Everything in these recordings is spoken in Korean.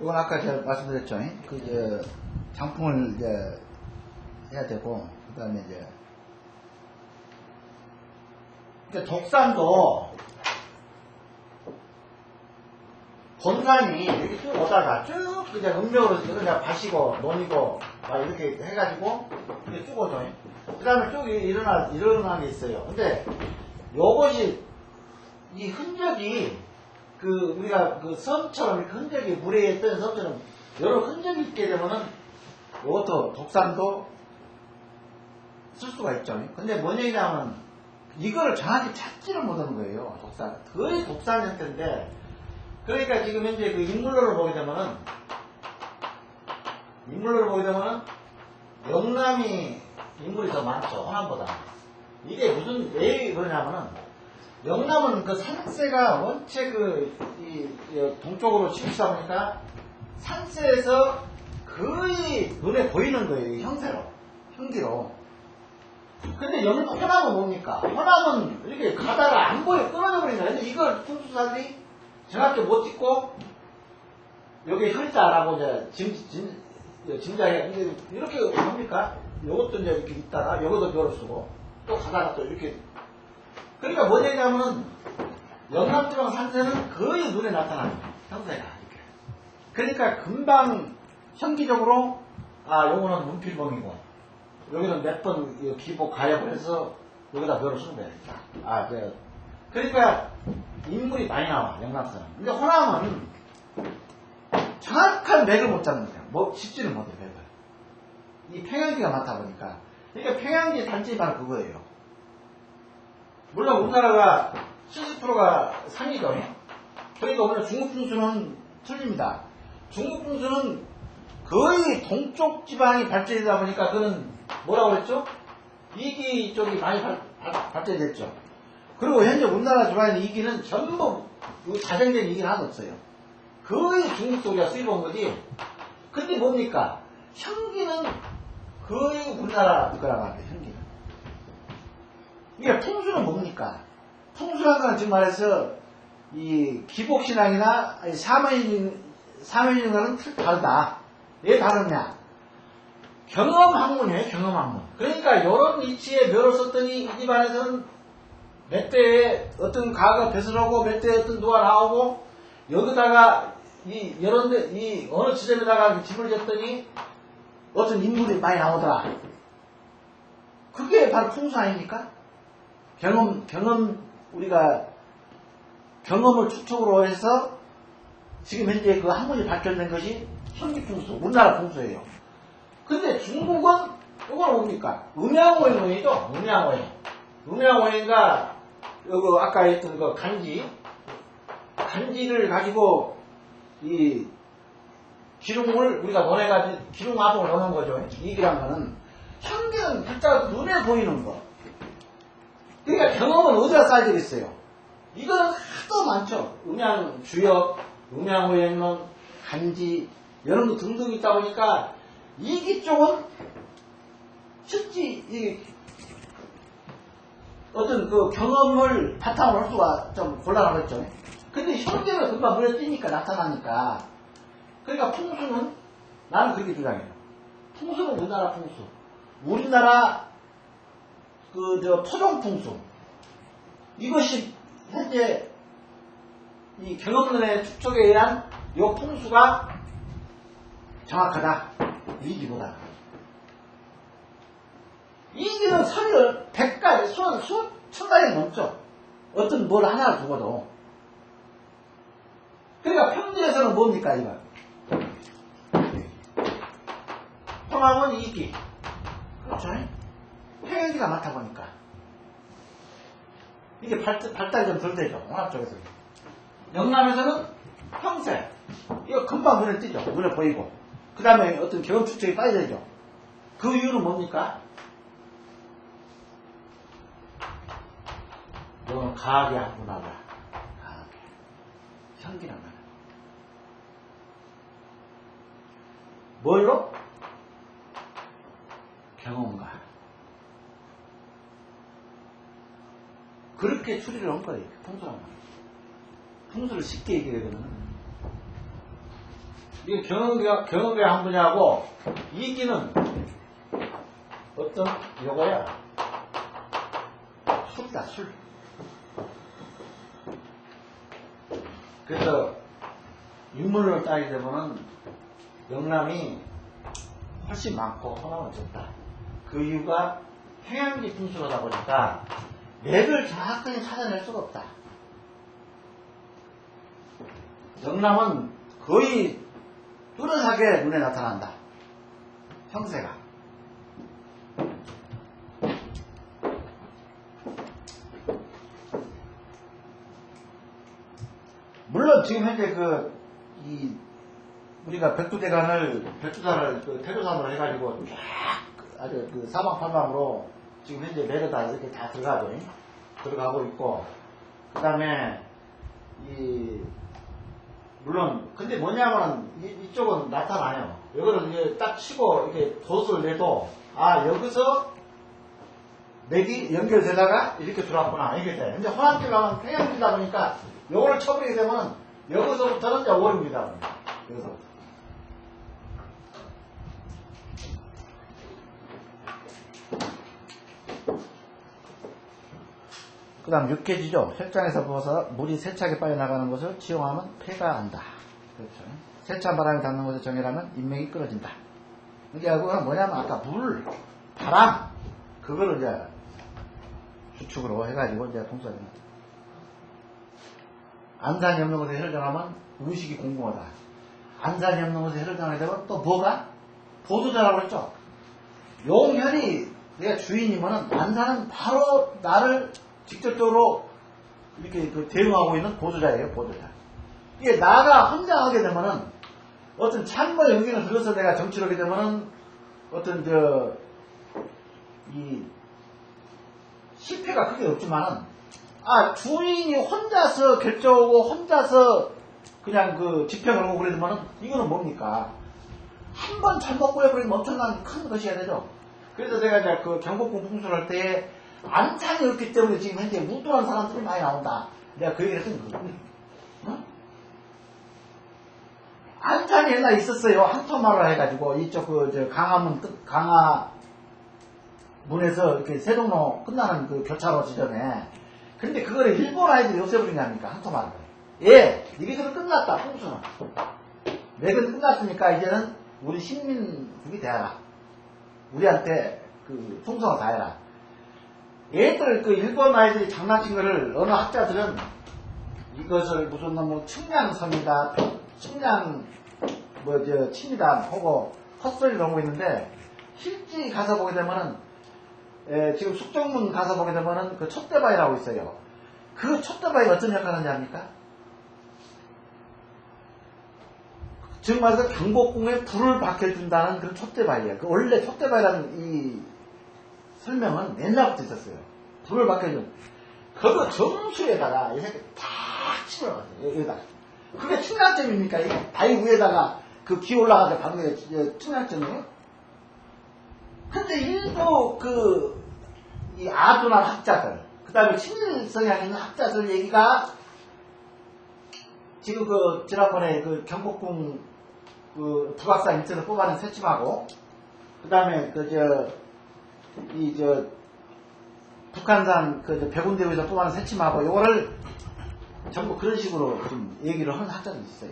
이건 아까 제가 말씀드렸죠. 그 장풍을 이제 해야 되고, 그 다음에 이제 독산도 본산이 이렇게 쭉 오다가 쭉 그냥 음력으로 그냥 밭이고 논이고 막 이렇게 해가지고 이렇게 쭉 오죠. 그 다음에 쭉 일어나게 있어요. 근데 요것이 이 흔적이 그 우리가 그 섬처럼 이렇게 흔적이 물에 있던 섬처럼 여러 흔적이 있게 되면은 이것도 독산도 쓸 수가 있죠. 근데 뭔 얘기냐면 이거를 정확히 찾지를 못하는 거예요. 독산. 거의 독산 형태인데, 그러니까 지금 현재 그 인물로를 보게 되면은 영남이 인물이 더 많죠. 호남보다. 이게 무슨 왜 그러냐면은 영남은 그 산세가 원체 동쪽으로 치우치다 보니까 산세에서 거의 눈에 보이는 거예요. 형기로. 근데 호남은 뭡니까? 호남은 이렇게 가다가 안 보여, 끊어져 버린다. 근데 이걸 풍수사들이 정확히 못 찍고, 여기 혈자라고 이제 짐작해. 근데 이렇게 합니까? 요것도 이제 이렇게 있다가, 요것도 벼로 쓰고, 또 가다가 또 이렇게. 그러니까 뭔 얘기냐면은, 영남지방 산세는 거의 눈에 나타나는 거예요. 형태가. 이렇게. 그러니까 금방 현기적으로, 요거는 문필봉이고, 여기는 몇 번 기복 가역을 해서 여기다 벼를 쓰면 돼요. 그러니까 인물이 많이 나와, 영남사는. 근데 호남은 정확한 맥을 못 잡는 거야. 짚지를 못해, 맥을. 이 평양지가 많다 보니까. 그러니까 평양지 단점이 바로 그거예요. 물론 우리나라가 70%가 산이죠. 그러니까 오늘 중국 풍수는 틀립니다. 중국 풍수는 거의 동쪽 지방이 발전이 되다 보니까 그는 뭐라고 했죠? 이기 쪽이 많이 발전이 됐죠. 그리고 현재 우리나라 지방에 이기는 전부 자생된 이기는 하나도 없어요. 거의 중국 쪽이라 쓰여본 거지. 근데 뭡니까? 형기는 거의 우리나라 거라고 합니다. 형기는. 이게 풍수는 뭡니까? 풍수라는 건 지금 말해서 이 기복신앙이나 사면인과는 다르다. 왜 다르냐? 경험학문이에요. 경험학문. 그러니까 이런 위치에 묘를 썼더니 이 집안에서는 몇 대에 어떤 가가 배설하고 몇 대에 어떤 누가 나오고, 여기다가 이 어느 지점에다가 집을 졌더니 어떤 인물이 많이 나오더라. 그게 바로 풍수 아닙니까? 우리가 경험을 축적으로 해서 지금 현재 그 학문이 발전된 것이 현기풍수, 우리나라 풍수예요. 근데 중국은 이건 뭡니까? 음양오행이죠. 음양오행과 여기 아까 했던 그 간지를 가지고 이 기lum을 우리가 논해가지고 기lum화봉을 넣는 거죠. 이기란 거는 현기는 글자가 눈에 보이는 거. 그러니까 경험은 어디다 쌓여져 있어요? 이거는 하도 많죠. 음양주역, 음양오행론, 간지 이런 거 등등 있다 보니까 이기 쪽은 쉽지 어떤 그 경험을 바탕으로 할 수가 좀 곤란하겠죠. 근데 현재는 금방 눈에 띄니까 나타나니까. 그러니까 풍수는 나는 그렇게 주장해요. 풍수는 우리나라 풍수. 우리나라 토종 풍수. 이것이 현재 이 경험론의 축적에 의한 이 풍수가 정확하다. 이기보다. 이기는 선을 100가지, 수천 가지 넘죠. 어떤 뭘 하나 두고도. 그러니까 평지에서는 뭡니까, 이거? 호남은 이기. 그렇죠? 평양지가 많다 보니까. 이게 발달이 좀 덜 되죠. 호남 쪽에서. 영남에서는 평세. 이거 금방 눈에 띄죠. 눈에 보이고. 그 다음에 어떤 경험 축적이 빠져야죠. 그 이유는 뭡니까? 이거는 가학의 한 문화다. 가학의. 香吉兰的。 현기란 말이야. 뭘로? 경험가. 그렇게 추리를 한 거예요. 풍수란 말이에요. 풍수를 쉽게 얘기하거든. 이게 경험의 한 분야고, 이기는 어떤 요거야. 술이다, 술. 그래서 유물을 따지게 되면은 영남이 훨씬 많고 호남은 적다. 그 이유가 평양지 풍수로다 보니까 맥을 정확하게 찾아낼 수가 없다. 영남은 거의 뚜렷하게 눈에 나타난다. 형세가. 물론 지금 현재 우리가 백두대간을 백두산을 태조산으로 해가지고 쫙 아주 사방팔방으로 지금 현재 매를 다 이렇게 다 들어가고 있고, 그 다음에 물론 근데 뭐냐면은 이쪽은 나타나요. 여기를 이제 딱 치고 이렇게 돛을 내도 여기서 맥이 연결되다가 이렇게 들어왔구나 이게 돼. 근데 호남길 가면 평양길이다 보니까 요거를 쳐버리게 되면 여기서부터는 이제 오름이다. 여기서부터. 그 다음 육해지죠. 혈장에서 부어서 물이 세차게 빠져나가는 것을 지용하면 폐가 안다. 그렇죠. 세찬 바람이 닿는 곳에 정혈하면 인맥이 끊어진다. 이게 그건 뭐냐면 아까 물, 바람, 그거를 이제 주축으로 해가지고 이제 풍수가 됩니다. 안산이 없는 곳에 혈을 정하면 의식이 공공하다. 안산이 없는 곳에 혈을 정하게 되면 또 뭐가? 보조자라고 그랬죠. 용혈이 내가 주인이면은 안산은 바로 나를 직접적으로 이렇게 대응하고 있는 보조자예요, 보조자. 이게 나가 혼자 하게 되면은 어떤 참모 연기를 들어서 내가 정치를 하게 되면은 어떤 실패가 크게 없지만은 주인이 혼자서 결정하고 혼자서 그냥 집행을 하고 그러면은 이거는 뭡니까? 한 번 잘못 보여버리면 엄청난 큰 것이어야 되죠. 그래서 제가 이제 경복궁 풍수를 할 때 안산이 없기 때문에 지금 현재 무도한 사람들이 많이 나온다. 내가 그 얘기를 했던 거거든요. 안산이 옛날에 있었어요. 한토마루라 해가지고 이쪽 강화문 강화문에서 이렇게 세종로 끝나는 교차로 지점에. 근데 그거를 일본 아이들이 없애버린 게 아닙니까? 한토마루를. 이것은 끝났다. 풍수는. 맥은 끝났으니까 이제는 우리 식민국이 돼라. 우리한테 풍성을 다해라. 얘들 일본 아이들이 장난친 거를 어느 학자들은 이것을 무슨 측량섬이다, 측량 침이다 하고 헛소리를 하고 있는데, 실제 가서 보게 되면은 지금 숙정문 가서 보게 되면은 촛대바위라고 있어요. 그 촛대바위가 어떤 역할을 하는지 압니까? 즉 말해서 경복궁에 불을 밝혀준다는 그런 촛대바위예요. 원래 촛대바위라는 이 설명은 옛날부터 있었어요. 불을 밝혀준. 그거 정수에다가 이 새끼 탁 치러가세요. 여기다가. 그게 측량점입니까? 이게 바위 위에다가 기 올라가서 받는 게 측량점이에요? 근데 일부 이 아둔한 학자들, 그 다음에 친일 성향 있는 학자들 얘기가 지금 지난번에 경복궁 북악산 밑에서 뽑아낸 새침하고, 그 다음에 북한산 백운대에서 뽑아낸 새침하고, 요거를 전부 그런 식으로 좀 얘기를 하는 학자들이 있어요.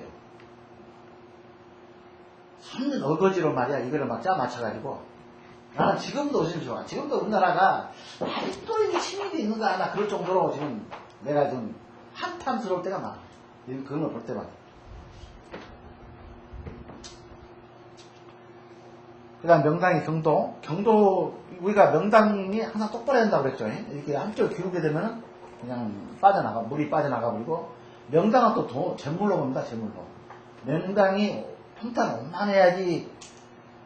완전 어거지로 말이야. 이거를 막 짜 맞춰가지고. 나는 지금도 요즘 좋아. 지금도 우리나라가 아직도 이게 시민이 있는가 하나 그럴 정도로 지금 내가 좀 한탄스러울 때가 많아. 그런 걸 볼 때마다. 그 다음 명당이 경도, 우리가 명당이 항상 똑바로 한다고 그랬죠. 이렇게 한쪽을 기울게 되면은 그냥 물이 빠져나가 버리고, 명당은 또 재물로 봅니다, 재물로. 명당이 평탄 원만해야지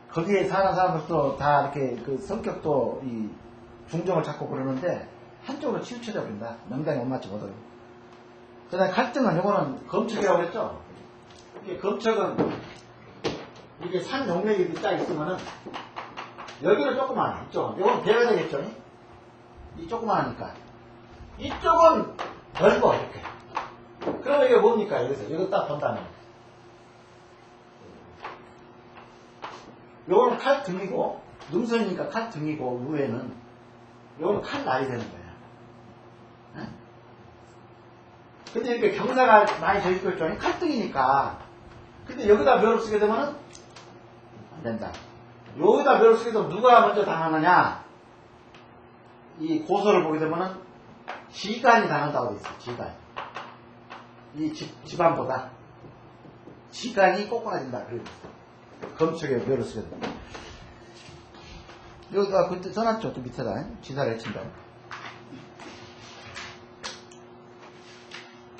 거기에 사는 사람들도 다 이렇게 성격도 중정을 찾고 그러는데 한쪽으로 치우쳐져 버린다. 명당이 못 맞지 못하고. 그 다음에 갈등은, 요거는 검척이라고 그랬죠. 이게 검척은 이게 산 용맥이 딱 있으면은 여기는 조그만해. 이쪽은. 이건 배가 되겠죠? 이 조그만하니까. 이쪽은 넓어, 이렇게. 그러면 이게 뭡니까? 여기서. 이거 딱 본다면. 요거는 칼 등이고, 능선이니까 칼 등이고, 위에는. 요거는 칼 날이 되는 거야. 응? 근데 이렇게 경사가 많이 져 있고 있죠? 칼등이니까. 근데 여기다 묘를 쓰게 되면은, 안 된다. 여기다 묘를 쓰게 되면 누가 먼저 당하느냐? 이 고소를 보게 되면은, 지간이 당한다고 돼 있어, 지간. 이 집안보다. 지간이 꼬꾸라진다. 그래. 검척에 묘를 쓰게 되면. 여기가 그때 써놨죠, 또 밑에다. 지사를 해친다.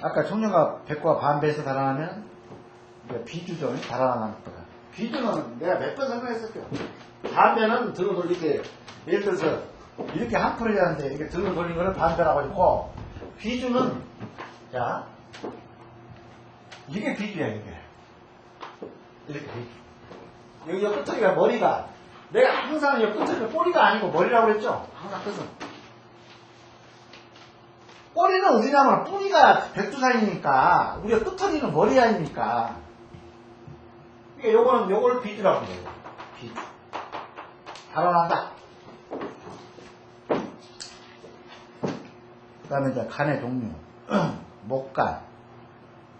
아까 청년과 백과 반배에서 달아나면, 비주죠, 달아나는 거다. 비주는 내가 몇 번 설명했었죠. 반배는 등을 돌리게, 예를 들어서, 이렇게 한 풀을 해야 하는데, 이렇게 등을 돌린 거를 반배라고 했고, 비주는, 자, 이게 비주야, 이게. 이렇게 비주. 여기 옆끝터리가 머리가, 내가 항상 옆끝터리가 꼬리가 아니고 머리라고 그랬죠? 항상 끝은. 꼬리는 어디냐면 뿌리가 백두산이니까, 우리가 끝터리는 머리 아닙니까? 그러니까 요거를 비주라고 해요. 비주. 달아난다. 그 다음에 이제 간의 종류. 목간.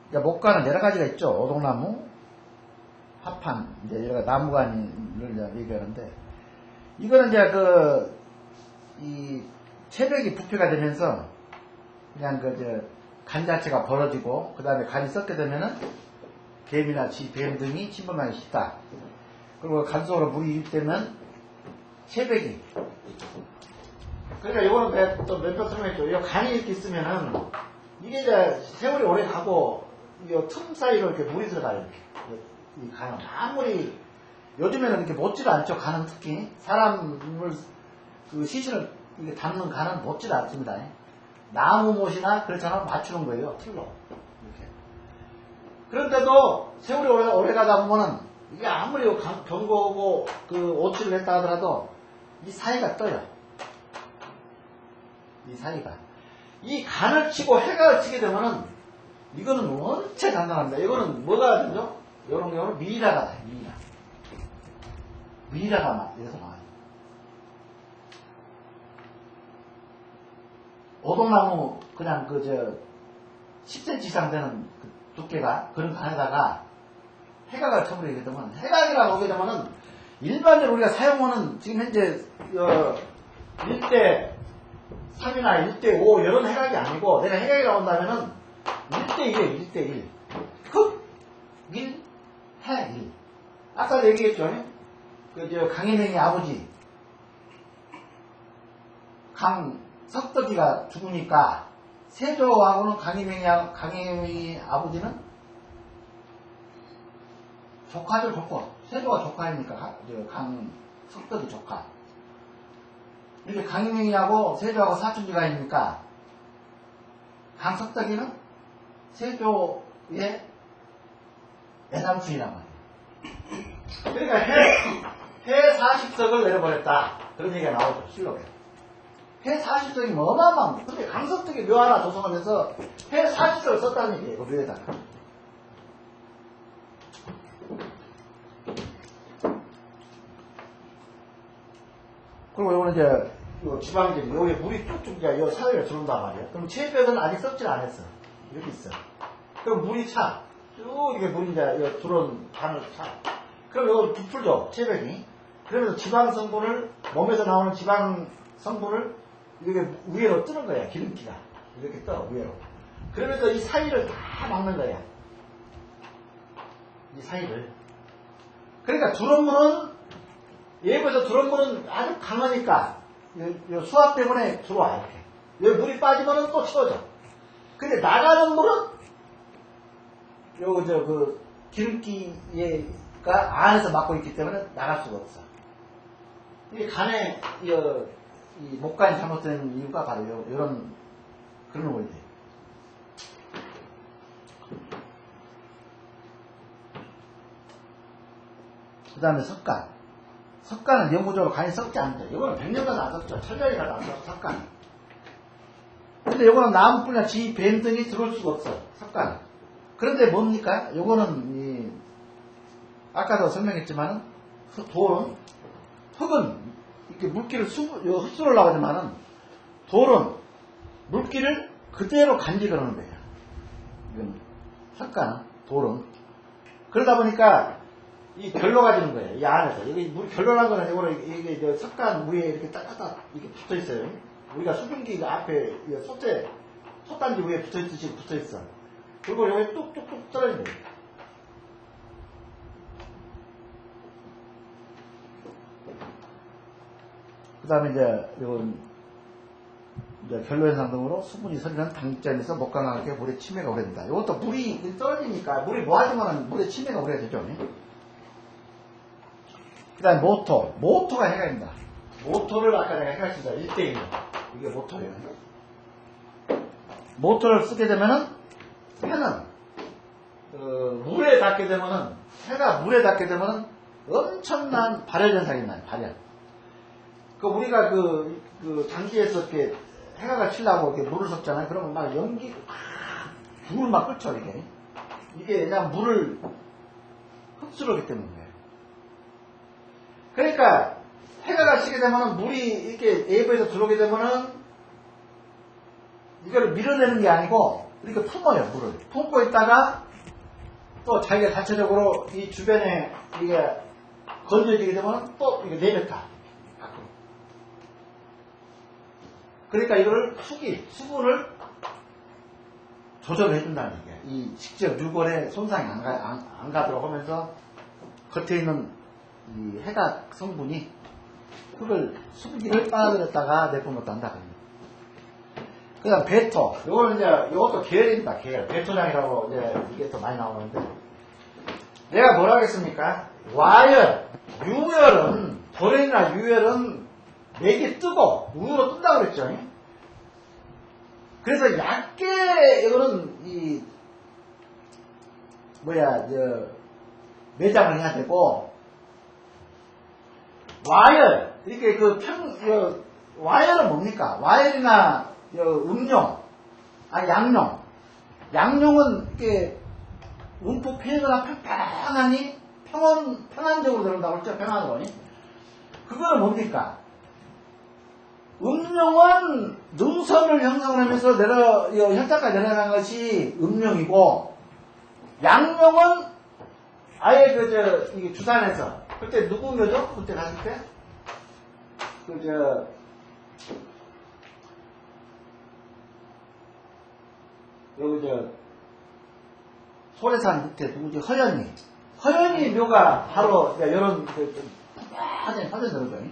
그러니까 목간은 여러 가지가 있죠. 오동나무, 화판, 이제 여러 나무간을 얘기하는데, 이거는 이제 이 체벽이 부패가 되면서, 그냥 간 자체가 벌어지고, 그 다음에 간이 썩게 되면은, 뱀이나 뱀 등이 침범하기 쉽다. 그리고 간 속으로 물이 유입되면, 체벽이. 그러니까 이거는 또 몇 번 설명했죠. 이 간이 이렇게 있으면은, 이게 이제 세월이 오래 가고, 이 틈 사이로 이렇게 물이 들어가요, 이렇게. 이 간은. 아무리, 요즘에는 이렇게 못질 않죠, 간은 특히. 사람을, 시신을 이렇게 담는 간은 못질 않습니다. 나무 못이나 그렇잖아, 맞추는 거예요, 틀로. 이렇게. 그런데도 세월이 오래 가다 보면은, 이게 아무리 경고하고 오치를 했다 하더라도, 이 사이가 떠요. 이 사이가. 이 간을 치고 해가 치게 되면은, 이거는 원체 간단합니다. 이거는 뭐가 되죠? 요런 경우는 미라가 나요, 미라. 미라가 여기서 나와요. 오동나무, 그냥 10cm 이상 되는 두께가, 그런 간에다가 해각을 쳐버리게 되면, 해각이라고 오게 되면은, 일반적으로 우리가 사용하는, 지금 현재, 1대 3이나 1대 5, 이런 해각이 아니고, 내가 해각이라고 한다면은, 1대 1이에요, 1대 1. 흑, 1, 해, 1. 아까 얘기했죠? 강희명의 아버지, 석덕이가 죽으니까, 세조하고는 강희명의 아버지는 조카죠, 조카. 세조가 조카이니까, 석덕이 조카. 이렇게 강희명이하고 세조하고 사촌지가 있으니까, 강석덕이는 세조의 외삼촌이란 말이에요. 그러니까 해 40석을 내려버렸다. 그런 얘기가 나오죠, 실록에. 해 40석이 뭐 어마어마한. 근데 강석덕이 묘 하나 조성하면서 해 40석을 썼다는 얘기예요, 그 묘에다가. 그리고 요거는 이제, 지방질, 여기 물이 쭉쭉 이제 요 사이에 들어온단 말이에요. 그럼 체벽은 아직 썩질 않았어. 이렇게 있어. 그럼 물이 차. 쭉 이렇게 물이 이제 들어온 반을 차. 그럼 이거 부풀죠, 체벽이. 그러면서 지방 성분을, 몸에서 나오는 지방 성분을 이렇게 위로 뜨는 거야, 기름기가. 이렇게 떠, 위로. 그러면서 이 사이를 다 막는 거야. 이 사이를. 그러니까 두런물은, 예부에서 두런물은 아주 강하니까, 요 수압 때문에 들어와, 이렇게. 여기 물이 빠지면은 또 채워져. 근데 나가는 물은, 기름기가 안에서 막고 있기 때문에 나갈 수가 없어. 이게 간에, 이 목간이 잘못된 이유가 바로 이런, 그런 원리예요. 그 다음에 석간. 석간은 영구적으로 간이 썩지 않대. 이거는 100년 가도 안 썩죠. 철저히 가도 안 썩어, 석간. 근데 이거는 나무뿐이나 쥐, 뱀 등이 들어올 수가 없어, 석간. 그런데 뭡니까? 이거는, 아까도 설명했지만은, 돌은, 흙은, 이렇게 물기를 흡수하려고 하지만은, 돌은 물기를 그대로 간직하는 거예요. 이건 석간, 돌은. 그러다 보니까, 이 결로가 되는 거예요. 이 안에서. 여기 물 결로란 거는 이게 석간 위에 이렇게 딱딱딱 이렇게 붙어 있어요. 우리가 수증기 앞에 솥단지 위에 붙어 있듯이 붙어 있어. 그리고 여기 뚝뚝뚝 떨어지는 거예요. 그 다음에 이건 결로 현상 등으로 수분이 서리는 당전에서 못 강하게 물의 침해가 오래된다. 이것도 물이 떨어지니까 물이 모아지면 물의 침해가 오래되죠. 그 다음에 모토가 해가 된다. 모토를 아까 내가 해가 쓴다. 1대1. 이게 모토예요. 모토를 쓰게 되면은, 해는, 물에 닿게 되면은, 해가 물에 닿게 되면은, 엄청난 발열 현상이 나요, 발열. 우리가 장기에서 이렇게, 해가 치려고 이렇게 물을 섞잖아요. 그러면 막 연기, 불을 막 끓죠, 이게. 이게 그냥 물을 흡수를 하기 때문에. 그러니까 해가 가시게 되면 물이 이렇게 내부에서 들어오게 되면은 이걸 밀어내는 게 아니고 이렇게 품어요. 물을 품고 있다가 또 자기가 자체적으로 이 주변에 이게 건조해지게 되면 또 이게 내뱉다 밖으로. 그러니까 이걸 수분을 조절을 해준다는 얘기예요. 이 직접 유골에 손상이 안 가도록 하면서 겉에 있는 이 해가 성분이 수분기를 빨아들였다가 내뿜었다 한다. 그 다음 베토. 요것도 계열입니다. 계열. 베토장이라고 이게 더 많이 나오는데. 내가 뭐라 하겠습니까? 와열, 유열은, 돌연이나 유열은 맥이 뜨고, 우유로 뜬다고 그랬죠. 그래서 얇게, 이거는, 매장을 해야 되고, 와열, 이렇게 와열은 뭡니까? 와열이나, 음용, 양용. 양용은 이렇게, 움푹 패거나 평평하니, 평안적으로 들어온다고 했죠? 평안으로. 그거는 뭡니까? 음용은 능선을 형성하면서 혈자까지 내려가는 것이 음용이고, 양용은 아예 이게 주산에서, 그때 누구 묘죠? 그때 갔을 때? 소래산 밑에 누구지? 허연이 묘가 바로, 이런, 화전 들어가요.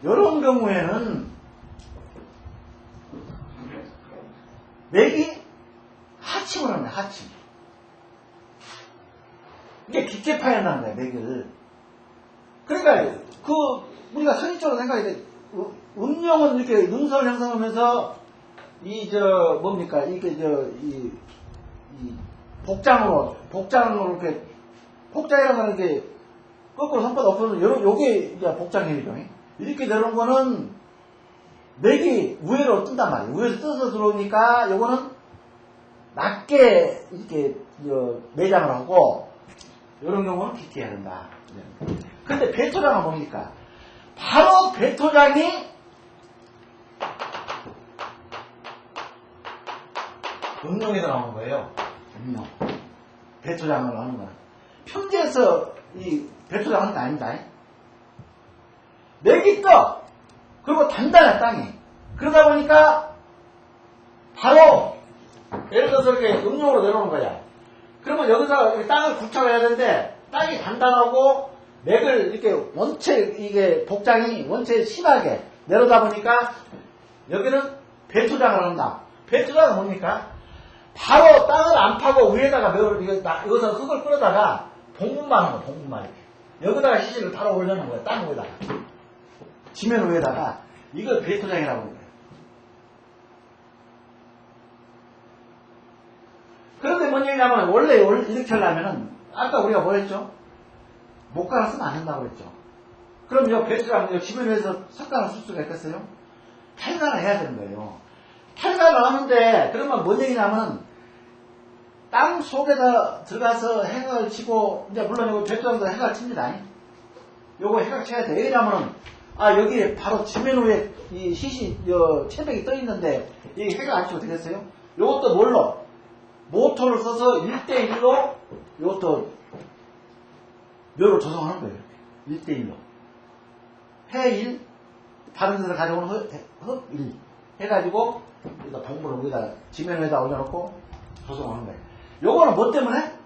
이런 경우에는, 맥이 하침을 합니다, 하침. 이게 깊게 파연다는 거예요, 맥을. 그러니까, 우리가 선입적으로 생각해야 돼. 음용은 이렇게 능선을 형성하면서, 뭡니까, 복장으로 이렇게, 복장이라는 거는 이렇게, 거꾸로 손바닥 없어서, 요게 이제 복장형이죠. 이렇게 내려온 거는, 맥이 우회로 뜬단 말이에요. 우회로 떠서 들어오니까, 요거는, 낮게, 이렇게, 매장을 하고, 이런 경우는 깊게 해야 된다. 근데 배토장은 뭡니까? 바로 배토장이 음용에서 나오는 거예요. 음용. 배토장을 하는 거는. 평지에서 이 배토장 하는 거 아닙니다. 맥이 떠! 그리고 단단해, 땅이. 그러다 보니까 바로 예를 들어서 이렇게 음용으로 내려오는 거야. 그러면 여기서 땅을 구축해야 되는데 땅이 단단하고 맥을 이렇게 이게 복장이 원체 심하게 내려다 보니까 여기는 배투장을 한다. 배투장은 뭡니까? 바로 땅을 안 파고 위에다가 여기서 흙을 끌어다가 봉분만 하는 거야, 봉분만 이렇게. 여기다가 시신을 바로 올려놓은 거야, 땅 위에다가. 지면 위에다가. 이걸 배투장이라고 하는 거예요. 그런데 뭔 얘기냐면, 원래 이렇게 하려면은, 아까 우리가 뭐 했죠? 목간을 쓰면 안 된다고 그랬죠. 그럼 이 배수랑 지면에서 석간을 쓸 수가 있겠어요? 탈간을 해야 되는 거예요. 탈간을 하는데 그러면 뭔 얘기냐면 땅 속에다 들어가서 해각을 치고 이제 물론 이거 배수랑도 해각을 칩니다. 요거 해각 쳐야 돼. 왜냐면은 여기 바로 지면 위에 이 시시 채백이 떠 있는데 이 해각 안 치고 되겠어요? 요것도 뭘로? 모터를 써서 1대1로 이것도 묘를 조성하는 거예요. 1대1로. 해 1, 다른 데서 가져오는 흙 1 해가지고 여기다 봉부를 여기다 지면 위에다 올려놓고 조성하는 거예요. 요거는 뭐 때문에?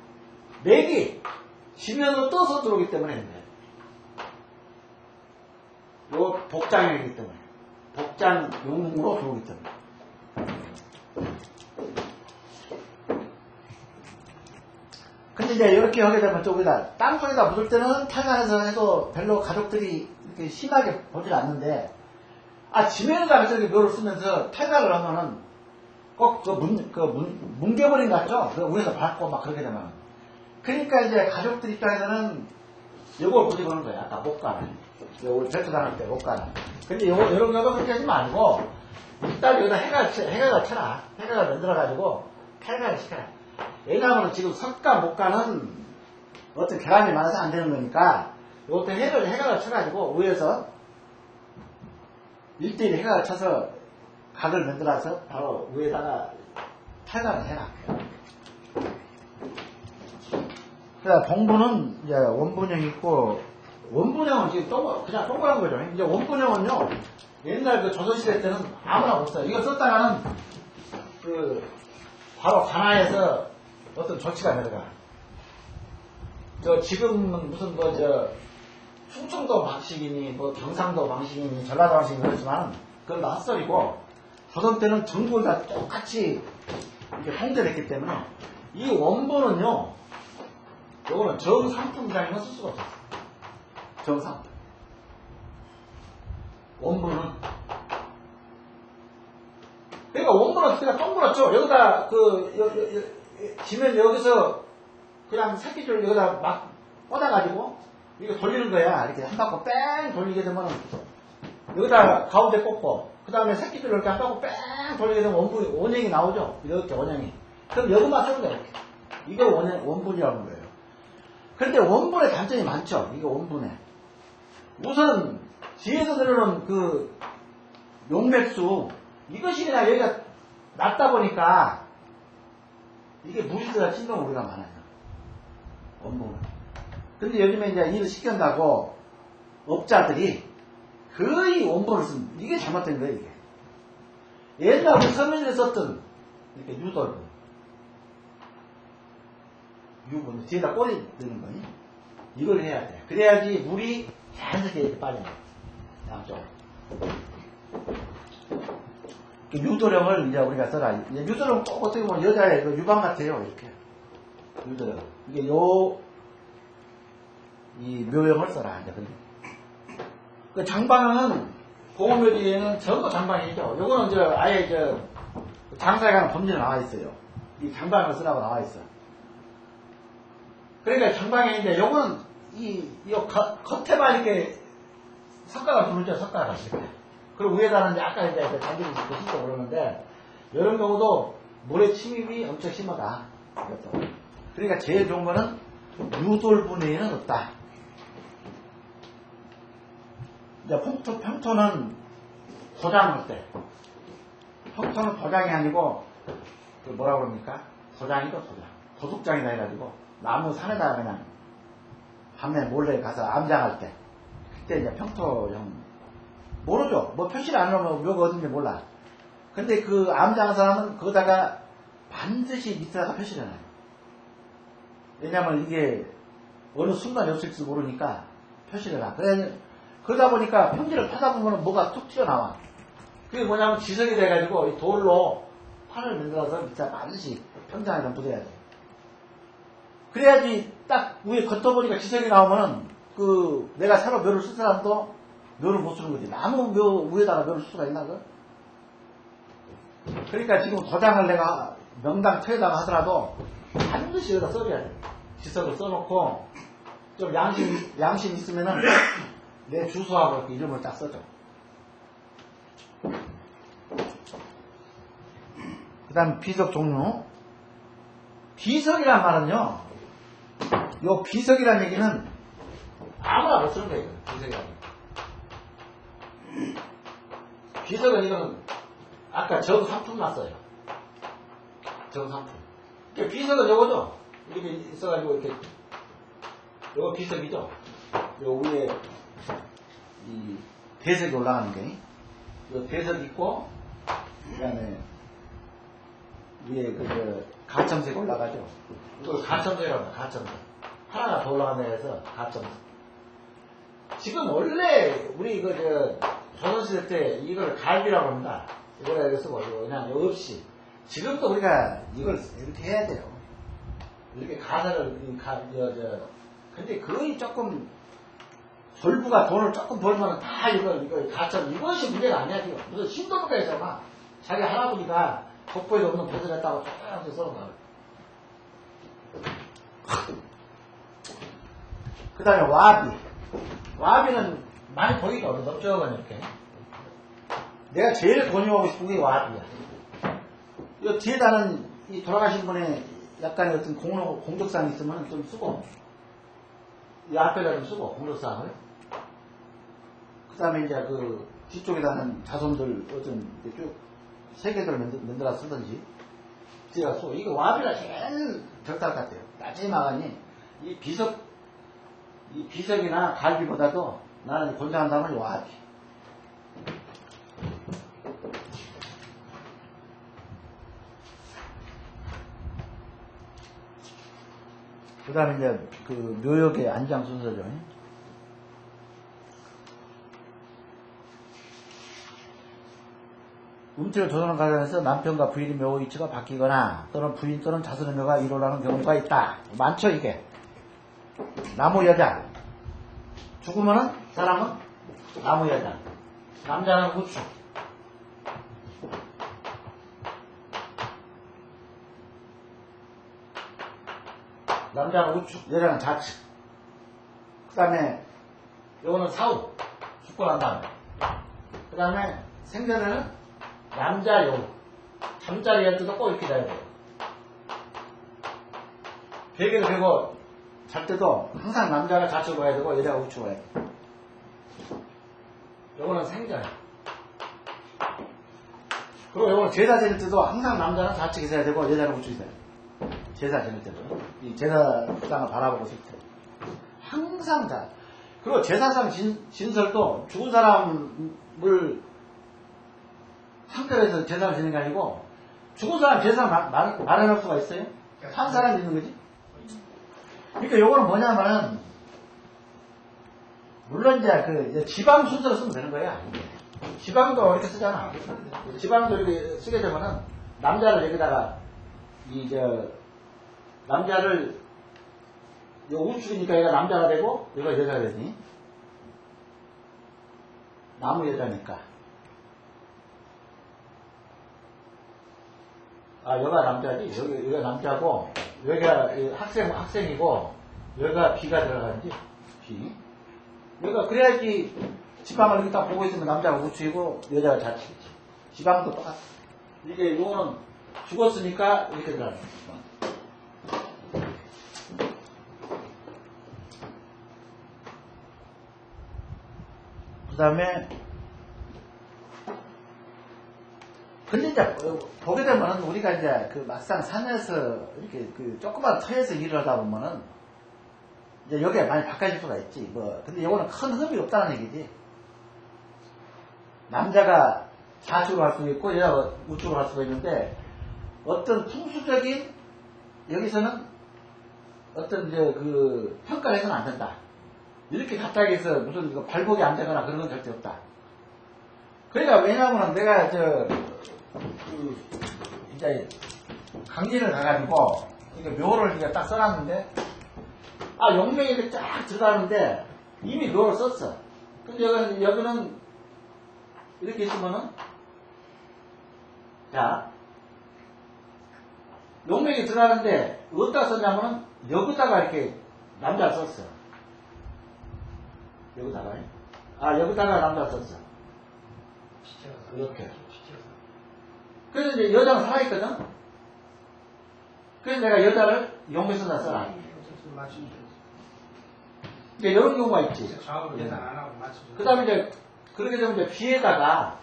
맥이 지면으로 떠서 들어오기 때문에 요 복장이기 때문에 복장용으로 들어오기 때문에 근데 이제 이렇게 하게 되면 저기다 땅속에다 묻을 때는 탈간해서 해도 별로 가족들이 이렇게 심하게 보질 않는데 지면에다가 저기 묘를 쓰면서 탈간을 하면은 꼭 뭉개버린 것 같죠? 그 위에서 밟고 막 그렇게 되면 그러니까 이제 가족들 입장에서는 요걸 고집하는 거야. 아까 목간을 우리 배수 다닐 때 목간을 근데 이런 경우 그렇게 하지 말고 일단 여기다 해각을 쳐라. 해각을 만들어가지고 탈간을 시켜라. 왜냐하면 지금 석간, 목간은 어떤 결함이 많아서 안 되는 거니까 이것도 해각을 쳐가지고 위에서 1대1 해각을 쳐서 각을 만들어서 바로 위에다가 탈간을 해라. 그래서 봉부는 이제 원분형이 있고 원분형은 지금 그냥 동그란 거죠. 이제 원분형은요 옛날 그 조선시대 때는 아무나 못 써요. 이거 썼다가는 바로 관아에서 어떤 조치가 내려가. 지금은 무슨 충청도 방식이니 경상도 방식이니 전라도 방식이니 그렇지만 그건 다 헛소리고 조선 때는 전국을 다 똑같이 이렇게 통제됐기 때문에 이 원본은요 요거는 정상품이라는 쓸 수가 없어요. 정상품. 원본은 그러니까 원본은 그냥 동그랗죠. 여기다 지면 여기서 그냥 새끼줄 여기다 막 꽂아가지고 이거 돌리는 거야. 이렇게 한 바퀴 뺑 돌리게 되면 여기다 가운데 꽂고 그 다음에 새끼줄 이렇게 한 바퀴 뺑 돌리게 되면 원형이 나오죠. 이렇게 원형이. 그럼 여기만 쓰는 거야. 이렇게. 이게 원분이라는 거예요. 그런데 원분의 단점이 많죠. 이게 원분에. 우선 뒤에서 들어오는 용맥수 이것이 그냥 여기가 낮다 보니까 이게 물이 들어가 침동 우리가 많아요. 원본은. 근데 요즘에 이제 일을 시킨다고 업자들이 거의 원본을 씁니다. 이게 잘못된 거예요, 이게. 옛날 우리 서민들이 썼던 이렇게 유돌분. 유분. 뒤에다 꼬리 넣는 거니? 이걸 해야 돼. 그래야지 물이 자연스럽게 이렇게 빠져요. 양쪽. 유도령을 이제 우리가 써라. 유도령 꼭 어떻게 보면 여자의 유방 같아요. 이렇게. 유도령. 이게 이 묘형을 써라. 이제 장방은 공업묘지에는 전부 장방이죠. 요거는 아예 장사에 관한 범죄가 나와 있어요. 이 장방을 쓰라고 나와 있어. 그러니까 장방에 있는데 요거는 겉에만 이렇게 석가가 부르죠. 석가가 이렇게. 그리고 위에다는 이제 아까 이제 단지를 짓고 신고 그러는데 이런 경우도 물의 침입이 엄청 심하다. 이것도. 그러니까 제일 좋은 거는 유돌분해에는 없다. 이제 평토는 도장할 때 평토는 도장이 아니고 뭐라 그럽니까? 도장이죠. 도장. 도둑장이다 해가지고 나무 산에다가 그냥 밤에 몰래 가서 암장할 때 그때 이제 평토형 모르죠. 표시를 안 하면 묘가 어딘지 몰라. 근데 암장한 사람은 거기다가 반드시 밑에다가 표시를 해놔요. 왜냐면 이게 어느 순간에 없을지 모르니까 표시를 해놔. 그러다 보니까 평지를 타다 보면 뭐가 툭 튀어나와. 그게 뭐냐면 지석이 돼가지고 이 돌로 판을 만들어서 밑에 반드시 평장에다 묻어야 돼. 그래야지 딱 위에 겉어보니까 지석이 나오면은 내가 새로 묘를 쓸 사람도 묘를 못 쓰는 거지. 나무 묘 위에다가 묘를 쓸 수가 있나, 그러니까 지금 도장을 내가 명당 터에다가 하더라도 반드시 여기다 써줘야 돼. 지석을 써놓고 좀 양심 있으면은 내 주소하고 이렇게 이름을 딱 써줘. 그 다음 비석 종류. 비석이란 말은요, 요 비석이란 얘기는 아무나 못 쓰는 거예요. 비석이란 얘기. 비석은 이거는 아까 정상품만 써요. 정상품. 그러니까 비석은 요거죠. 이렇게 있어가지고 이렇게 요거 비석이죠. 요 위에 이 대석이 올라가는 게, 요 대석 있고 그다음에 위에 가점색이 올라가죠. 이걸 가점색이라고 합니다. 가점색. 하나가 더 올라간다 해서 가점색. 지금 원래 우리 조선시대 때 이걸 갈비라고 합니다. 이걸 이렇게 쓰고 그냥 없이. 지금도 우리가 이걸 이렇게 해야 돼요. 이렇게 가사를 근데 거의 조금 졸부가 돈을 조금 벌면 다 이거 가점 이것이 문제가 아니야. 지금 무슨 신도부가 있잖아. 자기 할아버지가 족보에도 없는 빚을 했다고 쫙 써놓은 거야. 그 다음에 와비. 와비는 많이 보기가 어려워. 넓적은 이렇게. 내가 제일 권유하고 싶은 게 와비야. 이 뒤에다는 이 돌아가신 분의 약간의 어떤 공적사항이 있으면 좀 쓰고, 이 앞에다 좀 쓰고, 공적사항을. 그 다음에 이제 뒤쪽에다는 자손들 어떤 쭉 세계들을 만들어 쓰든지, 뒤에다 쓰고. 이거 와비가 제일 적당할 것 같아요. 나지막하니, 이 비석이나 갈비보다도 나는 권장한다면 이 와비. 그 다음에 이제 묘역의 안장 순서죠. 움찔을 조선한 과정에서 남편과 부인의 묘 위치가 바뀌거나 또는 부인 또는 자손의 묘가 이루어가는 경우가 있다. 많죠 이게. 나무 여자. 죽으면은 사람은 나무 여자. 남자는 우측. 남자는 우측, 여자는 좌측. 그 다음에 요거는 사후. 죽고 난 다음에. 그 다음에 생전에는 남자요. 잠자리에 때도 꼭 이렇게 자야 돼요. 베개도 되고 잘 때도 항상 남자가 좌측으로 가야 되고 여자가 우측으로 가야 돼요. 요거는 생전. 그리고 요거는 제사 지낼 때도 항상 남자는 좌측에 있어야 되고 여자는 우측에 있어야 돼요. 제사 지낼 때도. 이 제사상을 바라보고 있을 때. 항상 다. 그리고 제사상 진설도 죽은 사람을 상대로 해서 제사를 지내는 게 아니고, 죽은 사람 제사 마련할 수가 있어요? 한 사람이 있는 거지? 그러니까 요거는 뭐냐면은, 물론 이제 지방 순서로 쓰면 되는 거야. 지방도 이렇게 쓰잖아. 지방도 이렇게 쓰게 되면은, 남자를 여기다가, 남자를, 요 우측이니까 얘가 남자가 되고, 얘가 여자가 되니? 나무 여자니까. 여가 남자지? 여기가 남자고, 여기가 학생이고, 여기가 비가 들어가는지? 비. 여기가, 그래야지, 지방을 이렇게 딱 보고 있으면 남자가 우측이고, 여자가 좌측이지. 지방도 똑같아. 이게, 요거는 죽었으니까, 이렇게 들어가는 거야. 그 다음에, 근데 이제 보게 되면은 우리가 이제 막상 산에서 이렇게 조그만 터에서 일을 하다 보면은 이제 여기에 많이 바꿔질 수가 있지. 근데 이거는 큰 흠이 없다는 얘기지. 남자가 좌측으로 갈 수도 있고 여자가 우측으로 갈 수가 있는데, 어떤 풍수적인 여기서는 어떤 평가를 해서는 안 된다. 이렇게 갑자기 해서 무슨 발목이 안 되거나 그런 건 절대 없다. 그러니까 왜냐하면 내가 이제 강진을 가가지고 이게 묘를 이제 딱 써놨는데, 용맹이 이렇게 쫙 들어가는데 이미 묘를 썼어. 근데 여기는 이렇게 있으면은, 자, 용맹이 들어가는데 어디다 썼냐면은 여기다가 이렇게 남자를 썼어. 여기다가. 아, 여기다가 남자 썼어. 이렇게. 그래서 이제 여자가 살아있거든? 그래서 내가 여자를 용매선다 써라. 이제 이런 경우가 있지. 그 다음에 이제, 그렇게 되면 이제 귀에다가,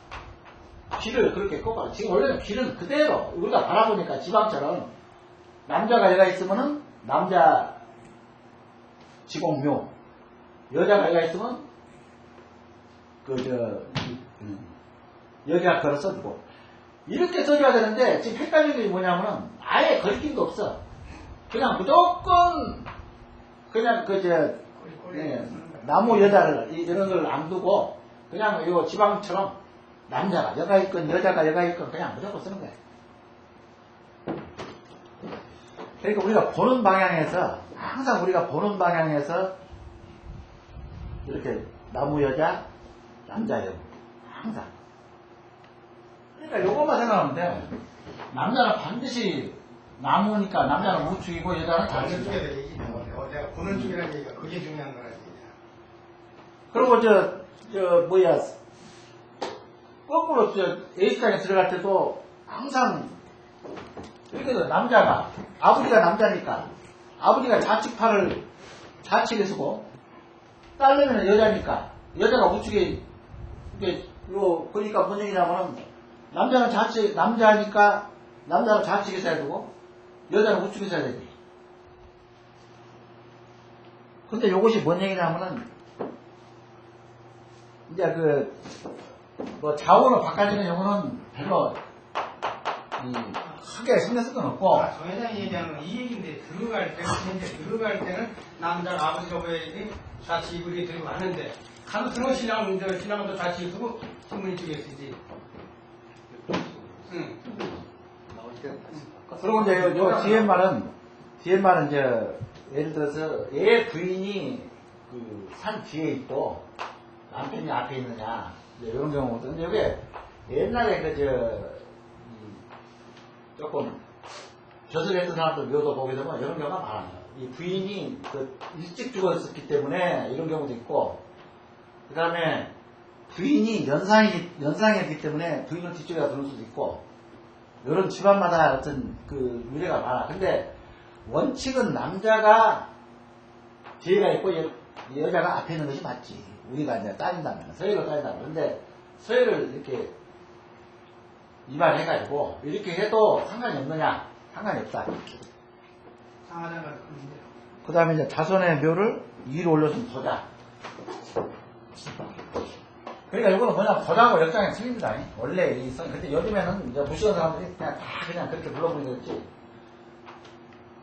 귀를 그렇게 꼽아. 지금 원래는 귀는 그대로, 우리가 바라보니까 지방처럼, 남자가 얘가 있으면은, 남자 지공묘. 여자가 얘가 있으면, 여기가 걸어 써주고. 이렇게 써줘야 되는데, 지금 헷갈리는 게 뭐냐면은, 아예 걸림도 없어. 그냥 무조건, 그냥 나무 여자를, 이런 걸 안 두고, 그냥 이거 지방처럼, 남자가 여가 있건, 여자가 여가 있건, 그냥 무조건 쓰는 거야. 그러니까 우리가 보는 방향에서, 항상 우리가 보는 방향에서, 이렇게, 나무 여자, 남자 여자. 항상. 그러니까 요것만 생각하면 돼. 남자는 반드시 나무니까 남자는 우측이고 여자는 좌측이고. 내가 보는 쪽이라는 얘기가 그게 중요한 거라지. 그리고 거꾸로 A식당에 들어갈 때도 항상 이렇게 남자가 아버지가 남자니까 아버지가 좌측팔을 좌측에 쓰고 딸내미는 여자니까 여자가 우측에 이거 보니까 뭔 얘기냐면은 남자는 남자니까 남자는 좌측에 써야 되고 여자는 우측에 써야 되지. 근데 요것이 뭔 얘기냐면은 이제 좌우로 바꿔지는 요거는 별로 크게 신경 쓸 건 없고. 정 회장이 얘기하는 건 이 얘기인데 들어갈 때는 남자가 아버지가 보여야지 좌측 이불이 들고 가는데 가서 들어오시려면 신랑도 좌측 두고 부모님 쪽에 쓰지. 응. 그리고 이제 요 뒤에 말은 이제 예를 들어서 얘 부인이 산 뒤에 있고 남편이 앞에 있느냐 이런 경우도. 근데 이게 옛날에 조금 벼슬했던 사람들 묘도 보게 되면 이런 경우가 많아요. 이 부인이 일찍 죽었었기 때문에 이런 경우도 있고, 그 다음에 부인이 연상이었기 때문에 부인을 뒤쪽에 두는 수도 있고, 이런 집안마다 어떤 유래가 많아. 근데 원칙은 남자가 뒤에가 있고 여자가 앞에 있는 것이 맞지. 우리가 이제 따진다면, 서열로 따진다면. 근데 서열을 이렇게 이발해가지고 이렇게 해도 상관이 없느냐? 상관이 없다. 그 다음에 이제 자손의 묘를 위로 올려준 도자. 그러니까 이거는 뭐냐, 도자하고 역장이 틀립니다. 원래 근데 요즘에는 이제 무시하는 사람들이 그냥 그렇게 불러버리겠지.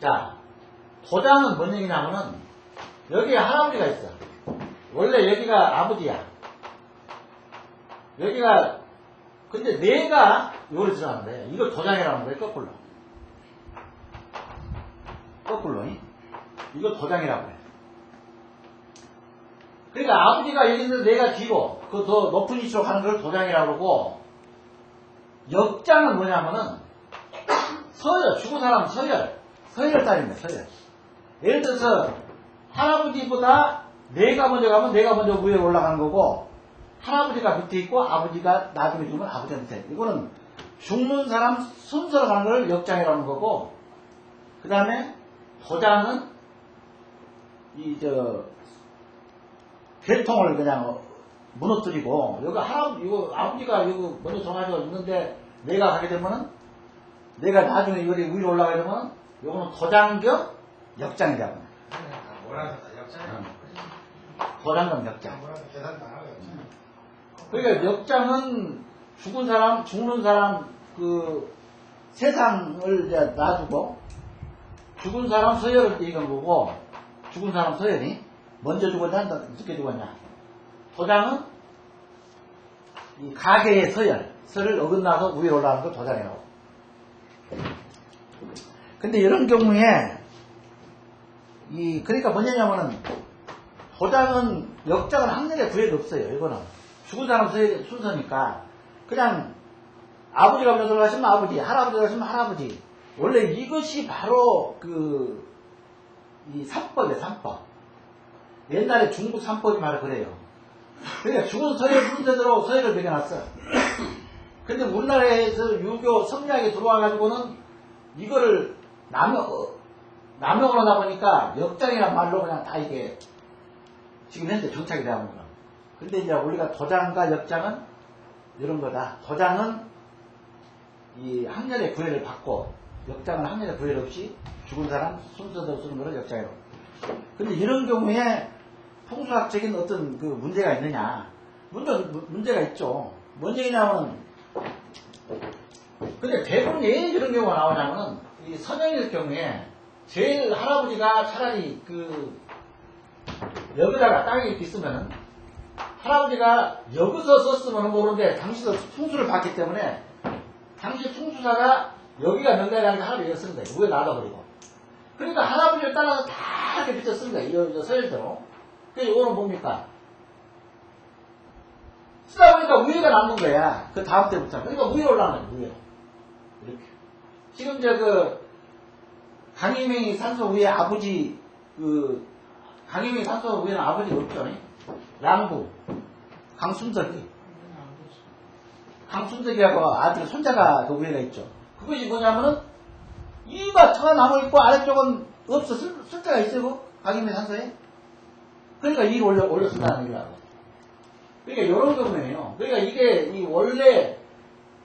자, 도장은 뭔 얘기냐면은 여기에 할아버지가 있어. 원래 여기가 아버지야. 여기가 근데 내가 요리 들어가는데 이걸 도장이라는 거예요. 거꾸로 이거 도장이라고 해. 그러니까 아버지가 여기 있는데 내가 뒤로 그 더 높은 위치로 가는 걸 도장이라고 그러고, 역장은 뭐냐면은 죽은 사람 서열 따집니다. 서열. 예를 들어서 할아버지보다 내가 먼저 가면 내가 먼저 위에 올라가는 거고, 할아버지가 밑에 있고 아버지가 나중에 죽으면 아버지가 밑에. 이거는 죽는 사람 순서로 가는 걸 역장이라는 거고, 그 다음에 도장은 계통을 그냥 무너뜨리고, 이거 아버지가 이거 먼저 정하셔 있는데 내가 가게 되면은 내가 나중에 이거 위로 올라가게 되면 이거는 도장경 역장이라고 해. 뭐라서 역장이야. 도장경 역장. 계산도 안 하고 그러니까 역장은 죽는 사람 세상을 이제 놔두고 죽은 사람 서열을 얘기한 거고, 죽은 사람 서열이 먼저 죽었냐 늦게 죽었냐. 도장은 이 가계의 서열을 어긋나서 위에 올라가는 걸 도장이라고. 근데 이런 경우에 그러니까 뭐냐면은 도장은 역장은 학년에 구애가 없어요. 이거는 죽은 사람 순서니까 그냥 아버지가 먼저 돌아가시면 아버지, 할아버지가 돌아가시면 할아버지. 원래 이것이 바로 이 삼법이에요. 삼법. 옛날에 중국 삼법이 바로 그래요. 그러니까 죽은 서예 문제대로 서예를 배겨놨어. 근데 우리나라에서 유교 성리학이 들어와가지고는 이거를 남용을 하다 보니까 역장이란 말로 그냥 다 이게 지금 현재 정착이 되어 겁니다. 근데 이제 우리가 도장과 역장은 이런 거다. 도장은 이 학렬의 구애를 받고 역장은 학렬의 구애를 없이 죽은 사람 순서대로 쓰는 거를 역장이라고. 근데 이런 경우에 풍수학적인 어떤 그 문제가 있느냐? 문제가 있죠. 뭔 얘기냐면, 근데 대부분 왜 이런 경우가 나오냐면은, 이 서명일 경우에, 제일 할아버지가 차라리 여기다가 땅에 이렇게 있으면은, 할아버지가 여기서 썼으면 모르는데, 당시도 풍수를 봤기 때문에, 당시 풍수사가 여기가 명단이 아니라 할아버지가 쓰는 거예요. 위에 놔둬버리고. 그러니까 할아버지를 따라서 다 이렇게 밑에 쓰는 거예요. 이 서열대로. 그래서 이거는 뭡니까? 쓰다 보니까 우위가 남는 거야. 그 다음 때부터. 그러니까 우위로 올라가는 거야, 우위로. 이렇게. 지금 강희명이 산소 위에 아버지, 강희명이 산소 위에는 아버지가 없죠. 양부. 강순석이하고 아들, 손자가 그 위에가 있죠. 그것이 뭐냐면은, 이가 터가 남아있고 아래쪽은 없어. 쓸 데가 있어요, 강희명 산소에. 그러니까 이를 올려쓴다는 얘기라고. 그러니까 이런 경우에요. 그러니까 이게 원래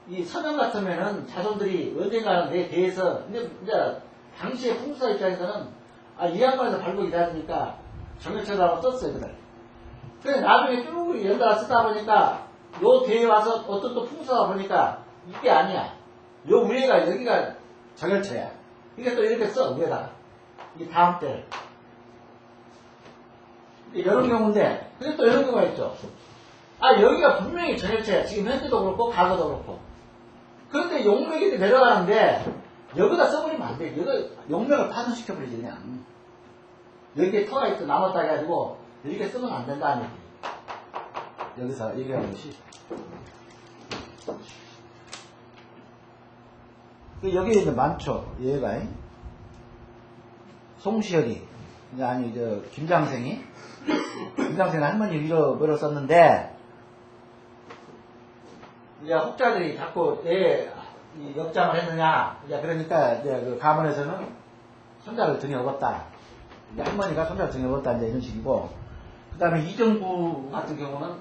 이 서명 같으면은 자손들이 언젠가는 내 대해서 근데 이제 당시에 풍수사 입장에서는 이 양반에서 발굴이 되었으니까 정액처라고 썼어요, 그날. 근데 나중에 쭉 연달아 쓰다 보니까 요 대에 와서 어떤 또 풍수사가 보니까 이게 아니야. 요 위에가 여기가 정열처야. 이게 또 이렇게 써 위에다가 이 다음 때를. 이런 경우인데, 근데 또 이런 경우가 있죠. 여기가 분명히 정열체야. 지금 현재도 그렇고, 과거도 그렇고. 그런데 용맥이 내려가는데, 여기다 써버리면 안 돼. 여기 용맥을 파손시켜버리지, 그냥. 여기에 터가 있고 남았다 해가지고, 이렇게 쓰면 안 된다는 얘기. 여기서 얘기하는 것이. 여기에 이제 많죠. 얘가. 송시열이. 아니, 김장생이 할머니 위로 썼는데, 이제 혹자들이 자꾸 왜 이 역장을 했느냐. 그러니까, 이제 그 가문에서는 손자를 등에 업었다. 할머니가 손자를 등에 업었다. 이제 이런 식이고, 그 다음에 이정구 같은 경우는,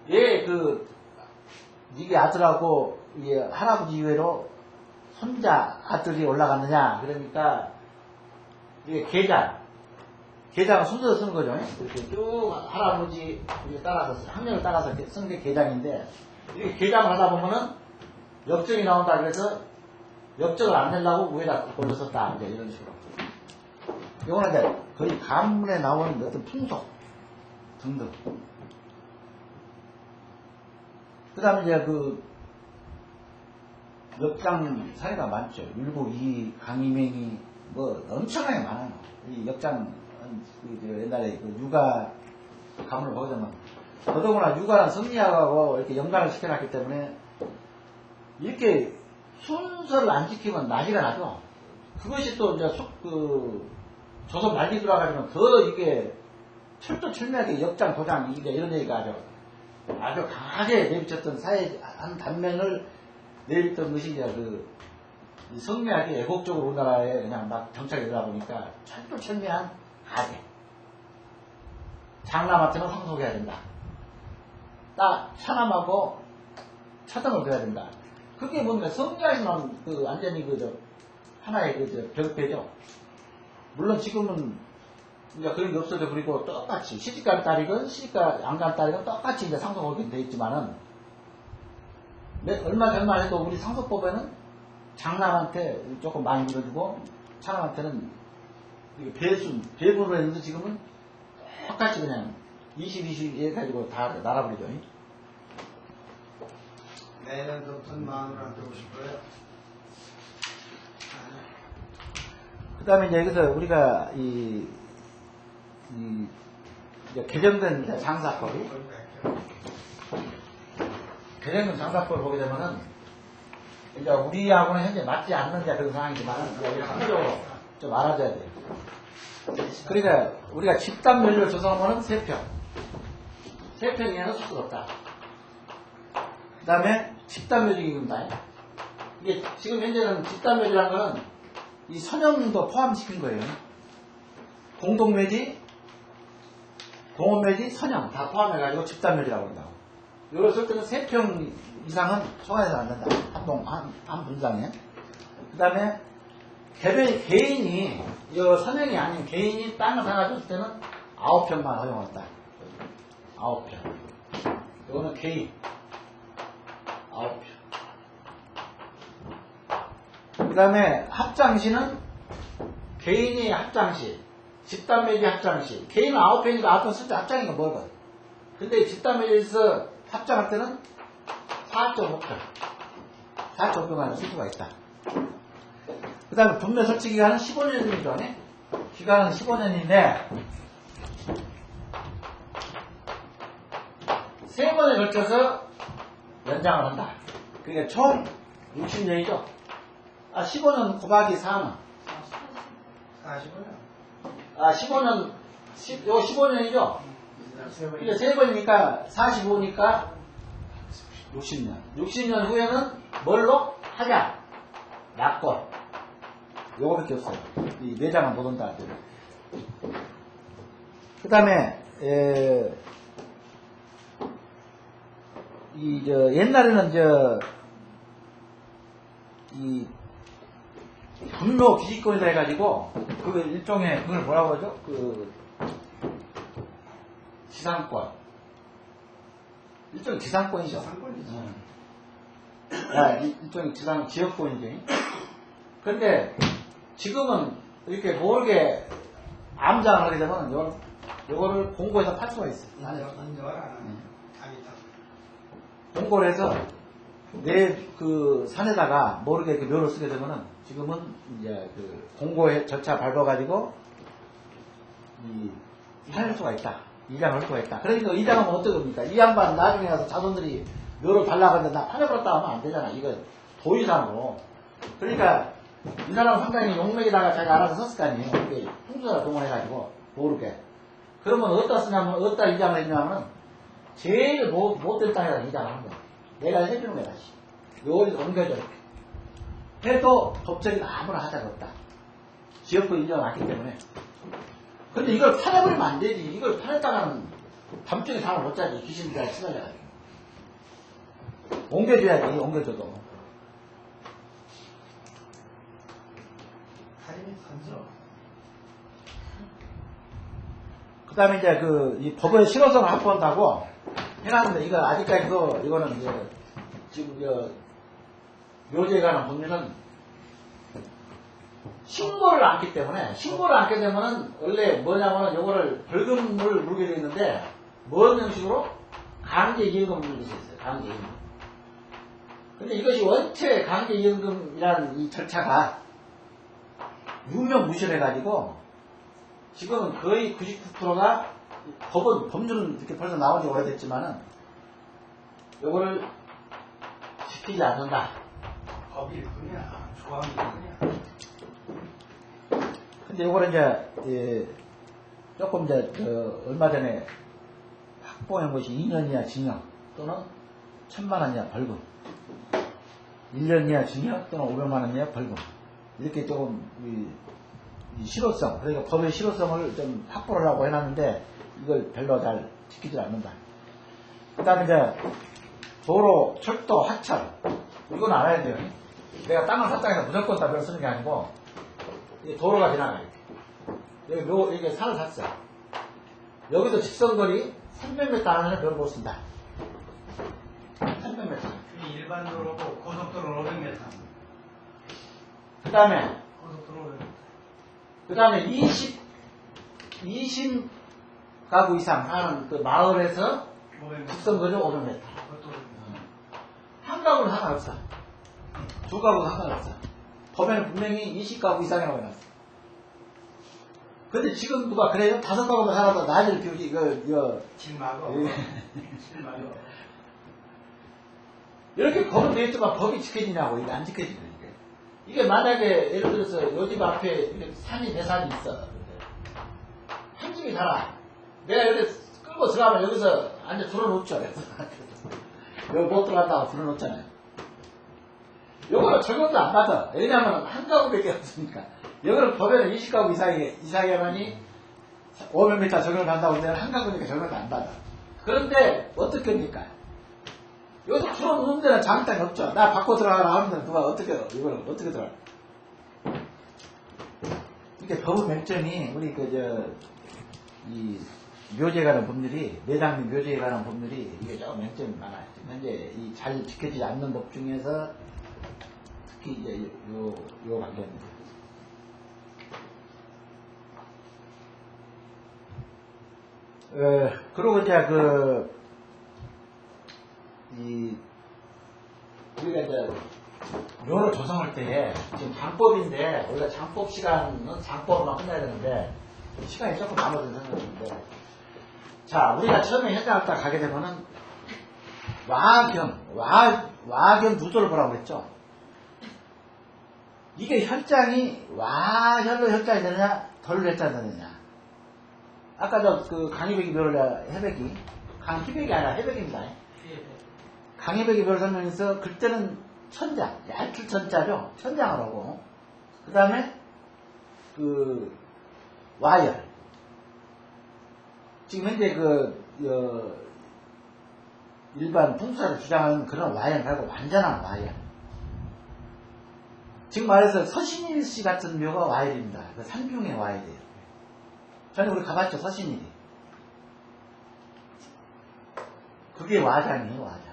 이게 아들하고, 이게 할아버지 이외로 손자 아들이 올라갔느냐. 그러니까, 이게 계장은 순서로 쓰는 거죠. 이렇게 쭉 할아버지 따라서 학년을 따라서 쓰는 게 계장인데 이렇게 계장을 하다 보면은 역정이 나온다 그래서 역정을 안 내려고 위에다 올렸었다 이제 이런 식으로. 이거는 이제 거의 가문에 나오는 어떤 풍속 등등. 그다음에 이제 역장 사례가 많죠. 율곡 이 강희명이 엄청나게 많아요. 이 역장 옛날에 육아 가문을 보게 되면 더더구나 육아랑 성리학하고 이렇게 연관을 시켜놨기 때문에 이렇게 순서를 안 지키면 난리가 나죠. 그것이 또 이제 조선 말기 들어가면 더 이게 철두철미하게 역장 도장 이런 얘기가 아주 강하게 내비쳤던 사회 한 단면을 내비쳤던 것이 이제 이 성리학이 애국적으로 우리나라에 그냥 막 정착이 되다 보니까 철두철미한 가게. 장남한테는 황속해야 된다. 처남하고 차등을 둬야 된다. 그게 뭔가 성리학이면 완전히 하나의 벽배죠. 물론 지금은 이제 그런 게 없어져 버리고 똑같이 시집가는 딸이건 시집가 안 가는 딸이건 똑같이 이제 상속하게 돼 있지만은 얼마 전만 해도 우리 상속법에는 장남한테 조금 많이 밀어주고 차남한테는 배분으로 했는데 지금은 똑같이 그냥 20 해가지고 다 날아버리죠. 내년부터 마누라한테 오실 거예요? 그 다음에 이제 여기서 우리가 이제 개정된 장사법을 보게 되면은 이제 우리하고는 현재 맞지 않는 그런 상황이지만 우리가 한국적으로 좀 알아줘야 돼요. 그러니까 우리가 집단 면적을 조성하면 3평. 3평 이하는 쓸 수가 없다. 그 다음에 집단 면적이 있다. 이게 지금 현재는 집단 면적이라는 거는 이 선형도 포함시킨 거예요. 공동묘지, 공원묘지, 선형 다 포함해가지고 집단 면적이라고 한다고. 이걸 쓸 때는 3평 이상은 초과해서 안 된다. 한 분상에. 그 다음에 개인이, 이 선형이 아닌 개인이 땅을 사가지고 쓸 때는 9평만 허용한다. 9평. 이거는 개인. 9평. 그 다음에 합장시는 개인이 합장시, 집단묘지 합장시. 개인은 9평이니까 9평 쓸 때 합장이가 뭐거든. 근데 집단묘지에서 합장할 때는 4.5평. 4.5평 쓸 수가 있다. 그 다음에 분묘 설치 기간은 15년이죠. 기간은 15년인데, 3번에 걸쳐서 연장을 한다. 그게 총 60년이죠. 15년 곱하기 4는 45년. 15년, 요 15년이죠. 이게 3번이니까 45니까 60년. 60년 후에는 뭘로? 하자. 약권. 요거밖에 없어요. 이 내장은 못 온다. 그 다음에, 옛날에는 이 분묘 기지권이라 해가지고, 그 일종의, 그걸 뭐라고 하죠? 지상권. 일종의 지상권이죠. 일종의 지역권이죠. 근데, 지금은 이렇게 모르게 암장을 하게 되면, 요거를 공고해서 팔 수가 있어요. 공고를 해서, 내 그 산에다가 모르게 그 묘를 쓰게 되면은, 지금은 이제 그 공고 절차 밟아가지고, 팔 수가 있다. 이장을 할 수가 있다. 그러니까 이장하면 어떡합니까? 이 양반 나중에 가서 자손들이 묘를 발라가는데 나 팔아버렸다 하면 안 되잖아. 이거 도의상으로. 그러니까 이 사람은 상당히 용맥에다가 자기가 알아서 썼을 거 아니에요. 풍수사 동원해가지고 모르게. 그러면 어디다 쓰냐면 어디다 이장을 했냐면은 제일 못된 땅에다 이장을 하는 거야. 내가 해주는 거야 다시. 요걸 옮겨줘 이렇게. 해도 법적인 아무나 하자가 없다. 지역도 인정을 안기 때문에. 근데 이걸 팔아버리면 안 되지. 이걸 팔았다가는 밤중에 잠을 못 자지. 귀신들이 시달려가지고. 옮겨줘야지, 옮겨줘도. 그 다음에 이제 이 법의 실효성을 확보한다고 해놨는데, 이거 아직까지도, 이거는 이제, 지금, 묘지에 관한 법률은 신고를 안기 때문에, 신고를 안게 되면은, 원래 뭐냐면은, 요거를 벌금을 물게 되어 있는데, 뭔 형식으로? 강제이행금을 물릴 수 있어요. 강제이행금. 근데 이것이 원체 강제이행금이라는 이 절차가 유명무실해가지고, 지금은 거의 99%가 법률은 이렇게 벌써 나온 지 오래됐지만은, 요거를 지키지 않는다. 법이 있구냐, 조항이 있구냐. 근데 요거는 이제, 조금 얼마 전에 확보한 것이 2년 이하 징역 또는 1000만원 이하 벌금. 1년 이하 징역 또는 500만원 이하 벌금. 이렇게 조금, 이 실효성, 그러니까 법의 실효성을 좀 확보를 하려고 해놨는데, 이걸 별로 잘 지키지 않는다. 그 다음에 이제, 도로, 철도, 하철. 이건 알아야 돼요. 내가 땅을 샀다 해서 무조건 다 별 쓰는 게 아니고, 도로가 지나가요. 여기 산을 샀어. 여기도 직선거리 300m 안에 별 못 쓴다. 300m. 그게 일반 도로고 고속도로는 500m. 그 다음에, 고속도로 500m. 그 다음에 20 가구 이상 사는 그 마을에서 500m. 직선거리 500m. 그것도 500m. 한 가구는 상관없어. 두 가구는 상관없어. 법에는 분명히 20가구 이상이라고 해놨어. 근데 지금 누가 그래요? 5가구만 살아도 낮을 비우지, 이거. 칠마고. 예. 칠마고. 이렇게 법은 되겠지만 법이 지켜지냐고, 이게 안 지켜지네, 이게. 이게 만약에, 예를 들어서, 요 집 앞에 산이 대산이 있어. 한 집에 이쪽이 살아. 내가 이렇게 끌고 들어가면 여기서 앉아 들어놓죠. 그래서 여기 못 들어간다고 들어놓잖아요. 요거는 적용도 안 받아. 왜냐면 한 가구밖에 없으니까. 여기는 보면 20가구 이상이라니 500m 적용을 한다고 하면 한 가구니까 적용을 안 받아. 그런데 어떻게 합니까? 여기서 들어놓는 데는 장단이 없죠. 나 바꿔 들어가라 하면 누가 어떻게 이걸 어떻게 들어가? 이렇게 법의 맹점이 우리 이 묘지에 관한 법률이 매장민 묘지에 관한 법률이 이게 좀 맹점이 많아요. 현재 이 잘 지켜지지 않는 법 중에서 특히 이제 요 관계입니다. 그리고 이제 우리가 이제 묘를 조성할 때 지금 장법인데 우리가 장법 시간은 장법만 끝내야 되는데 시간이 조금 남아서 생각했는데 자 우리가 처음에 현장을 딱 가게 되면은 와경 누조를 보라고 그랬죠. 이게 혈장이 와혈로 혈장이 되느냐 덜로 혈장이 되느냐. 아까 강희백이 묘를 해백이 강희백이 아니라 해백입니다. 강희백이 묘를 설명해서 그때는 천장 얇은 천자죠. 천장을 하고 그 다음에 와열 지금 현재 일반 풍수사를 주장하는 그런 와열 말고 완전한 와열. 지금 말해서 서신일씨 같은 묘가 와열입니다. 그 산중의 와열이에요. 전에 우리 가봤죠, 서신일이. 그게 와장이에요, 와장.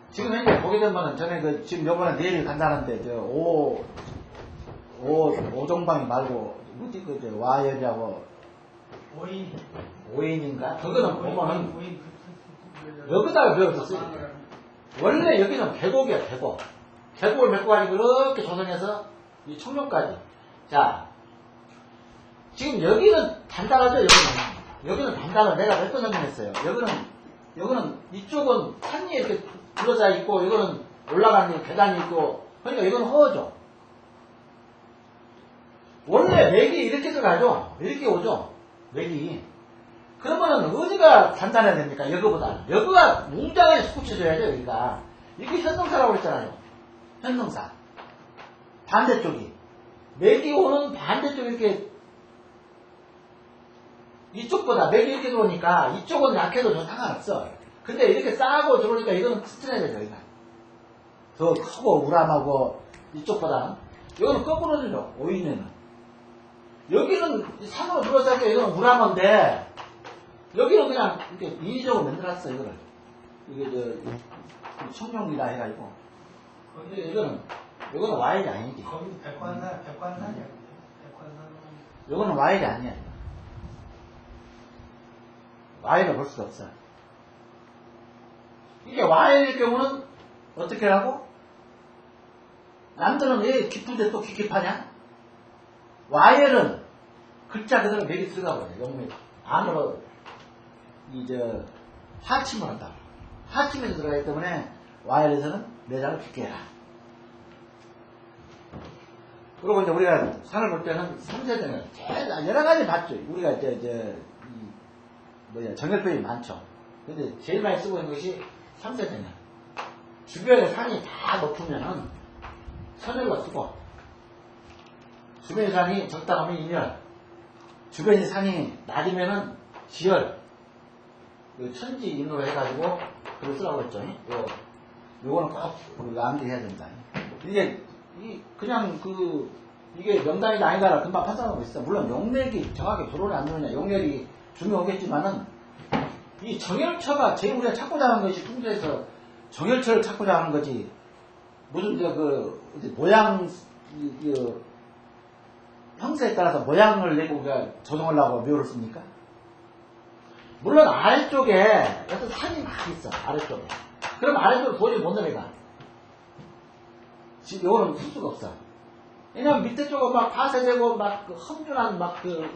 지금 현재 보게 되면은 전에 지금 요번에 내일 간다는데 오종방이 말고 뭐지 와열이라고 오인인가? 그거는 보면은 여기다가 배웠었어요. 원래 여기는 계곡이야, 계곡. 계곡을 메고 가지고 이렇게 조성해서 이 청룡까지. 자, 지금 여기는 단단하죠, 여기는 단단한 내가 몇 번 설명했어요. 여기는 이쪽은 산이 이렇게 둘러져 있고, 이거는 올라가는 계단이 있고, 그러니까 이건 허죠. 원래 맥이 이렇게 들어가죠? 이렇게 오죠? 맥이. 그러면은 어디가 단단해야 됩니까? 여기보다. 여기가 웅장하게 솟구쳐져야죠, 여기가. 이게 현성사라고 했잖아요. 현성사. 반대쪽이. 맥이 오는 반대쪽이 이렇게, 이쪽보다 맥이 이렇게 들어오니까 이쪽은 약해도 좀 상관없어. 근데 이렇게 싸고 들어오니까 이거는 튼튼해야 되죠, 여기가. 더 크고 우람하고 이쪽보다는. 이거는 거꾸로 되죠, 오이면은. 여기는 산으로 둘러싸니까 이거는 우람한데, 여기는 그냥 이렇게 인위적으로 만들었어, 이거를. 이게 청룡이라 해가지고. 근데 이거는 와일이 아니지. 거기 백관산이야. 백관산. 이거는 와일이 아니야. 와일을 볼 수가 없어. 이게 와일일 경우는 어떻게 하고? 남들은 왜 깊은데 또 깊게 파냐? 와일은 글자 그대로 맥이 들어가 버려, 용맥. 안으로, 하침을 한다. 하침에서 들어가기 때문에 와일에서는 매장을 깊게 해라. 그리고 이제 우리가 산을 볼 때는 3세대는 제일 여러 가지 봤죠. 우리가 정열법이 많죠. 근데 제일 많이 쓰고 있는 것이 3세대냐. 주변에 산이 다 높으면은 선열로 쓰고, 주변의 산이 적당하면 인열, 주변의 산이 낮으면은 지열, 천지인으로 해가지고 그걸 쓰라고 했죠. 요거는 꼭 우리가 암기해야 된다. 이게 그냥 이게 명단이다 아니다 금방 판단하고 있어. 물론 용맥이 정확히 들어오냐 안 들어오냐 용맥이 중요하겠지만은 이 정열처가 제일 우리가 찾고자 하는 것이 풍수에서 정열처를 찾고자 하는 거지. 무슨 모양 형태에 따라서 모양을 내고 우리가 조정하려고 묘를 씁니까? 물론 아래쪽에 어떤 산이 막 있어. 아래쪽에. 그럼 아래쪽을 도저히 못 내려가. 지금 요거는 쓸 수가 없어. 왜냐면 밑에 쪽은 막 파쇄되고 막 험준한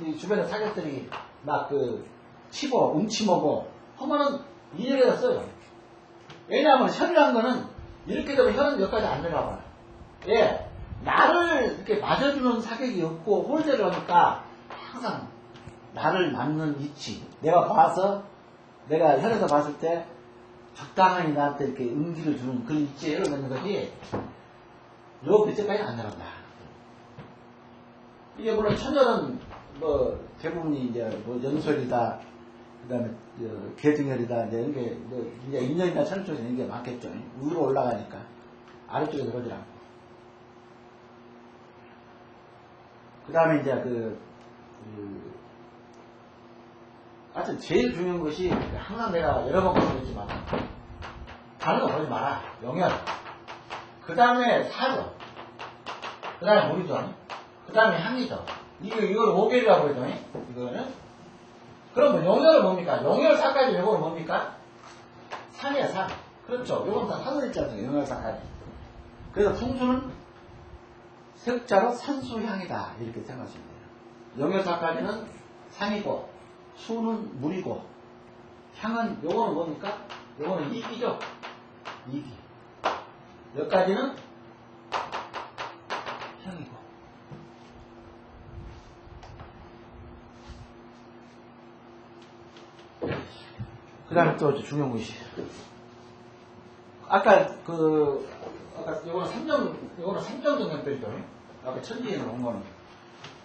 이 주변의 사격들이 치고 움치먹고 하면은 이력에다 써요. 왜냐하면 혈이란 거는 이렇게 되면 혈은 여기까지 안 내려가요. 예. 나를 이렇게 맞아주는 사격이 없고 홀대를 하니까 항상 나를 맞는 위치, 내가 봐서 내가 혈에서 봤을 때 적당히 나한테 이렇게 응기를 주는 그런 위치에 혈을 넣는 것이 요 밑에까지 안 나간다. 이게 물론 천연은 뭐 대부분이 이제 뭐 연설이다, 그다음에 계등혈이다, 이제 이런 게 뭐 이제 인연이나 천연 쪽에 있는 게 많겠죠. 위로 올라가니까 아래쪽에 들어오질 않고. 그다음에 이제 하여튼 제일 중요한 것이 항상 내가 여러 번 말씀드렸지만 다른 거 보지 마라. 영양. 그 다음에 사료. 그 다음에 물이죠. 그 다음에 향이죠. 이걸 5개라고 그러죠. 이거는. 그럼 뭐 영양은 뭡니까? 영양사까지 이거는 뭡니까? 산이야, 산. 그렇죠. 이건 다 산을 있지 않습니까? 영양사까지. 그래서 풍수는 색자로 산수향이다. 이렇게 생각하시면 돼요. 영양사까지는 산이고, 수는 물이고, 향은 요거는 뭡니까? 요거는 이기죠. 이기. 여기까지는 향이고. 그 다음에 또 중요한 것이. 아까 요거는 3정 정량별이죠. 아까 천지에는 온 거는.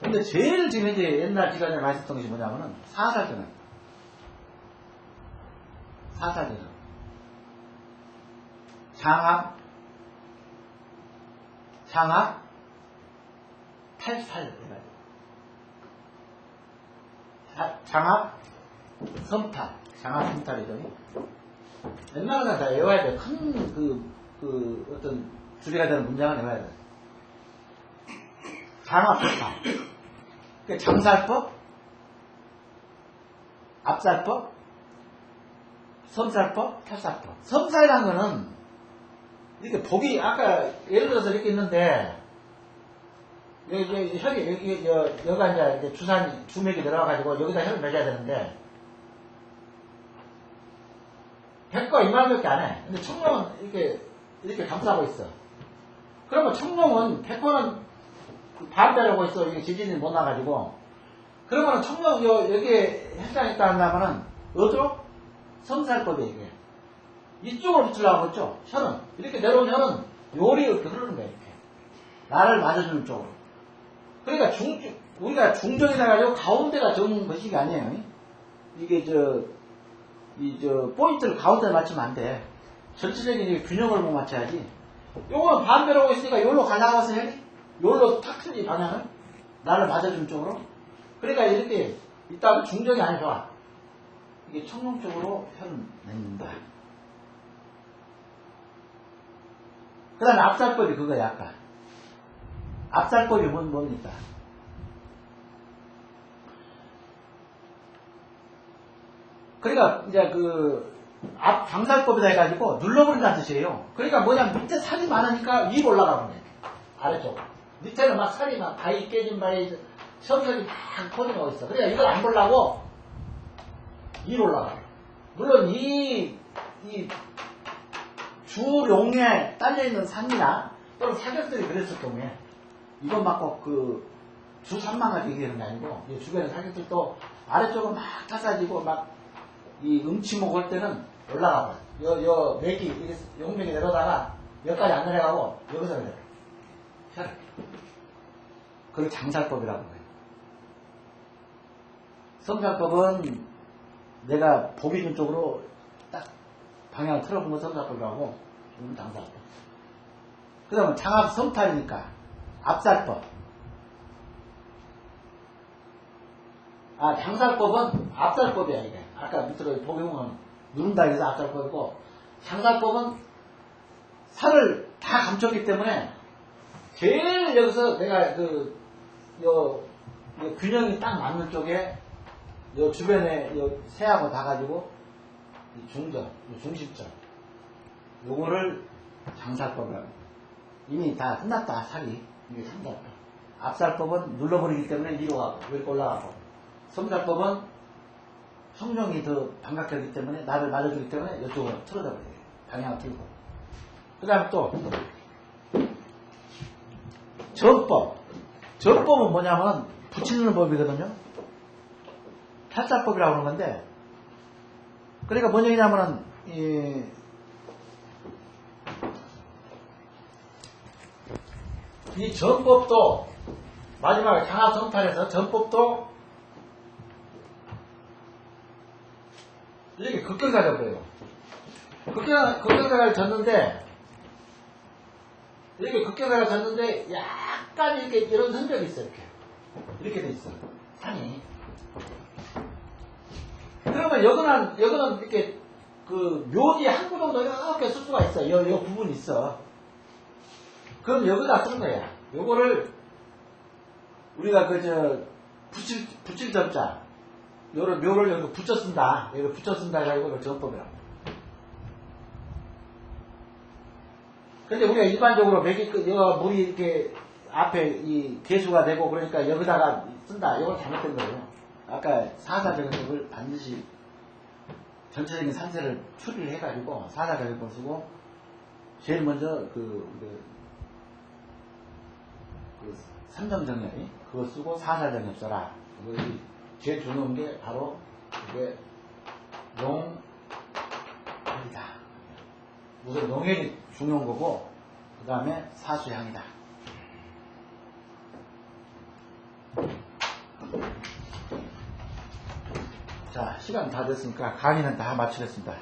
근데 제일 지금 이제 옛날 시간에 말했던 것이 뭐냐면은 사사정량. 사사정량. 장합, 88. 장합, 섬탈. 장합, 섬탈이죠. 옛날에는 다 외워야 돼. 큰, 어떤 주제가 되는 문장을 외워야 돼. 장합, 섬탈. 장살법, 앞살법, 섬살법, 탈살법. 섬살이라는 거는 이렇게 복이 아까 예를 들어서 이렇게 있는데 여기가 이제 주맥이 들어가가지고 여기다 혈을 맺어야 되는데 100과 2만밖에 안 해. 근데 청룡은 이렇게 감싸고 있어. 그러면 청룡은 100호는 반 빼려고 있어. 이게 지진이 못 나가지고. 그러면 청룡 여기에 혈장이 있다 한다면은 어디로? 섬살법이에요, 이게. 이쪽으로 붙으려고 그랬죠? 혈은. 이렇게 내려온 혈은 요리 이렇게 흐르는 거야, 이렇게. 나를 맞아주는 쪽으로. 그러니까 우리가 중정이라 가지고 가운데가 정은 것이 아니에요. 이게 포인트를 가운데 맞추면 안 돼. 전체적인 균형을 못 맞춰야지. 요거는 반대로 오고 있으니까 요로 갈라가서 혈이 요로 탁 틀리 방향을. 나를 맞아주는 쪽으로. 그러니까 이렇게 이따가 중정이 안 좋아. 이게 청룡 쪽으로 혈을 맺는다. 그 다음에 앞살법이 그거야, 아까. 앞살법이 뭡니까? 그러니까, 이제 장살법이다 해가지고 눌러버린다는 뜻이에요. 그러니까 뭐냐면 밑에 살이 많으니까 위로 올라가는 거예요. 아래쪽. 밑에는 막 살이 막 바위 깨진 바위, 섬살이 막 퍼져나오고 있어. 그러니까 이걸 안 보려고 위로 올라가요. 물론 이 주룡에 딸려있는 산이나 또는 사격들이 그랬을 경우에 이건 막 꼭 주산만 가지고 얘기하는 게 아니고 이 주변의 사격들도 아래쪽은 막 타사지고 막 이 응치목 올 때는 올라가고 용맥이 내려다가 여기까지 안 내려가고 여기서 내려가. 혈. 그걸 장살법이라고 해요. 섬살법은 내가 복이 있는 쪽으로 딱 방향을 틀어본 거 섬살법이라고 이건 장살법. 그 다음에 장합 섬탈이니까 앞살법. 장살법은 앞살법이야 이게. 아까 밑으로 복이 보면 누른다 해서 앞살법이고 장살법은 살을 다 감췄기 때문에 제일 여기서 내가 균형이 딱 맞는 쪽에 요 주변에 새하고 다 가지고 중점, 중심점 요거를 장살법이라고. 이미 다 끝났다 살이. 이게 장살법. 앞살법은 눌러버리기 때문에 위로 가고 이렇게 올라가고 섬살법은 청룡이 더 반갑게 때문에 나를 맞아주기 때문에 이쪽으로 틀어져 버려요. 방향을 틀고. 그 다음에 또 전법. 전법은 뭐냐면 붙이는 법이거든요. 탈자법이라고 하는 건데, 그러니까 뭔 얘기냐면은, 이 전법도, 마지막에 장합성탄에서 전법도 이렇게 극경사가 보여요. 극경사를 졌는데, 이렇게 극경사를 졌는데, 약간 이렇게 이런 흔적이 있어요, 이렇게 돼 있어요. 산이. 그러면 여기는 이렇게 그 묘지 한 구정도 이렇게 쓸 수가 있어. 요 부분이 있어. 그럼 여기다 쓰는 거야. 요거를 우리가 붙일 점자. 묘를 여기 붙여 쓴다. 여기 붙여 쓴다. 이거 전법이라고. 근데 우리가 일반적으로 물이 이렇게 앞에 이 개수가 되고 그러니까 여기다가 쓴다. 이건 잘못된 거예요. 아까 사사정법을 반드시 전체적인 산세를 추리를 해가지고 사사정법을 쓰고 제일 먼저 그 삼정정렬이 그거 쓰고 사사정협 써라. 이것이 제일 중요한 게 바로 이게 농혈이다. 우선 농혈이 중요한 거고 그 다음에 사수향이다. 자, 시간 다 됐으니까 강의는 다 마치겠습니다.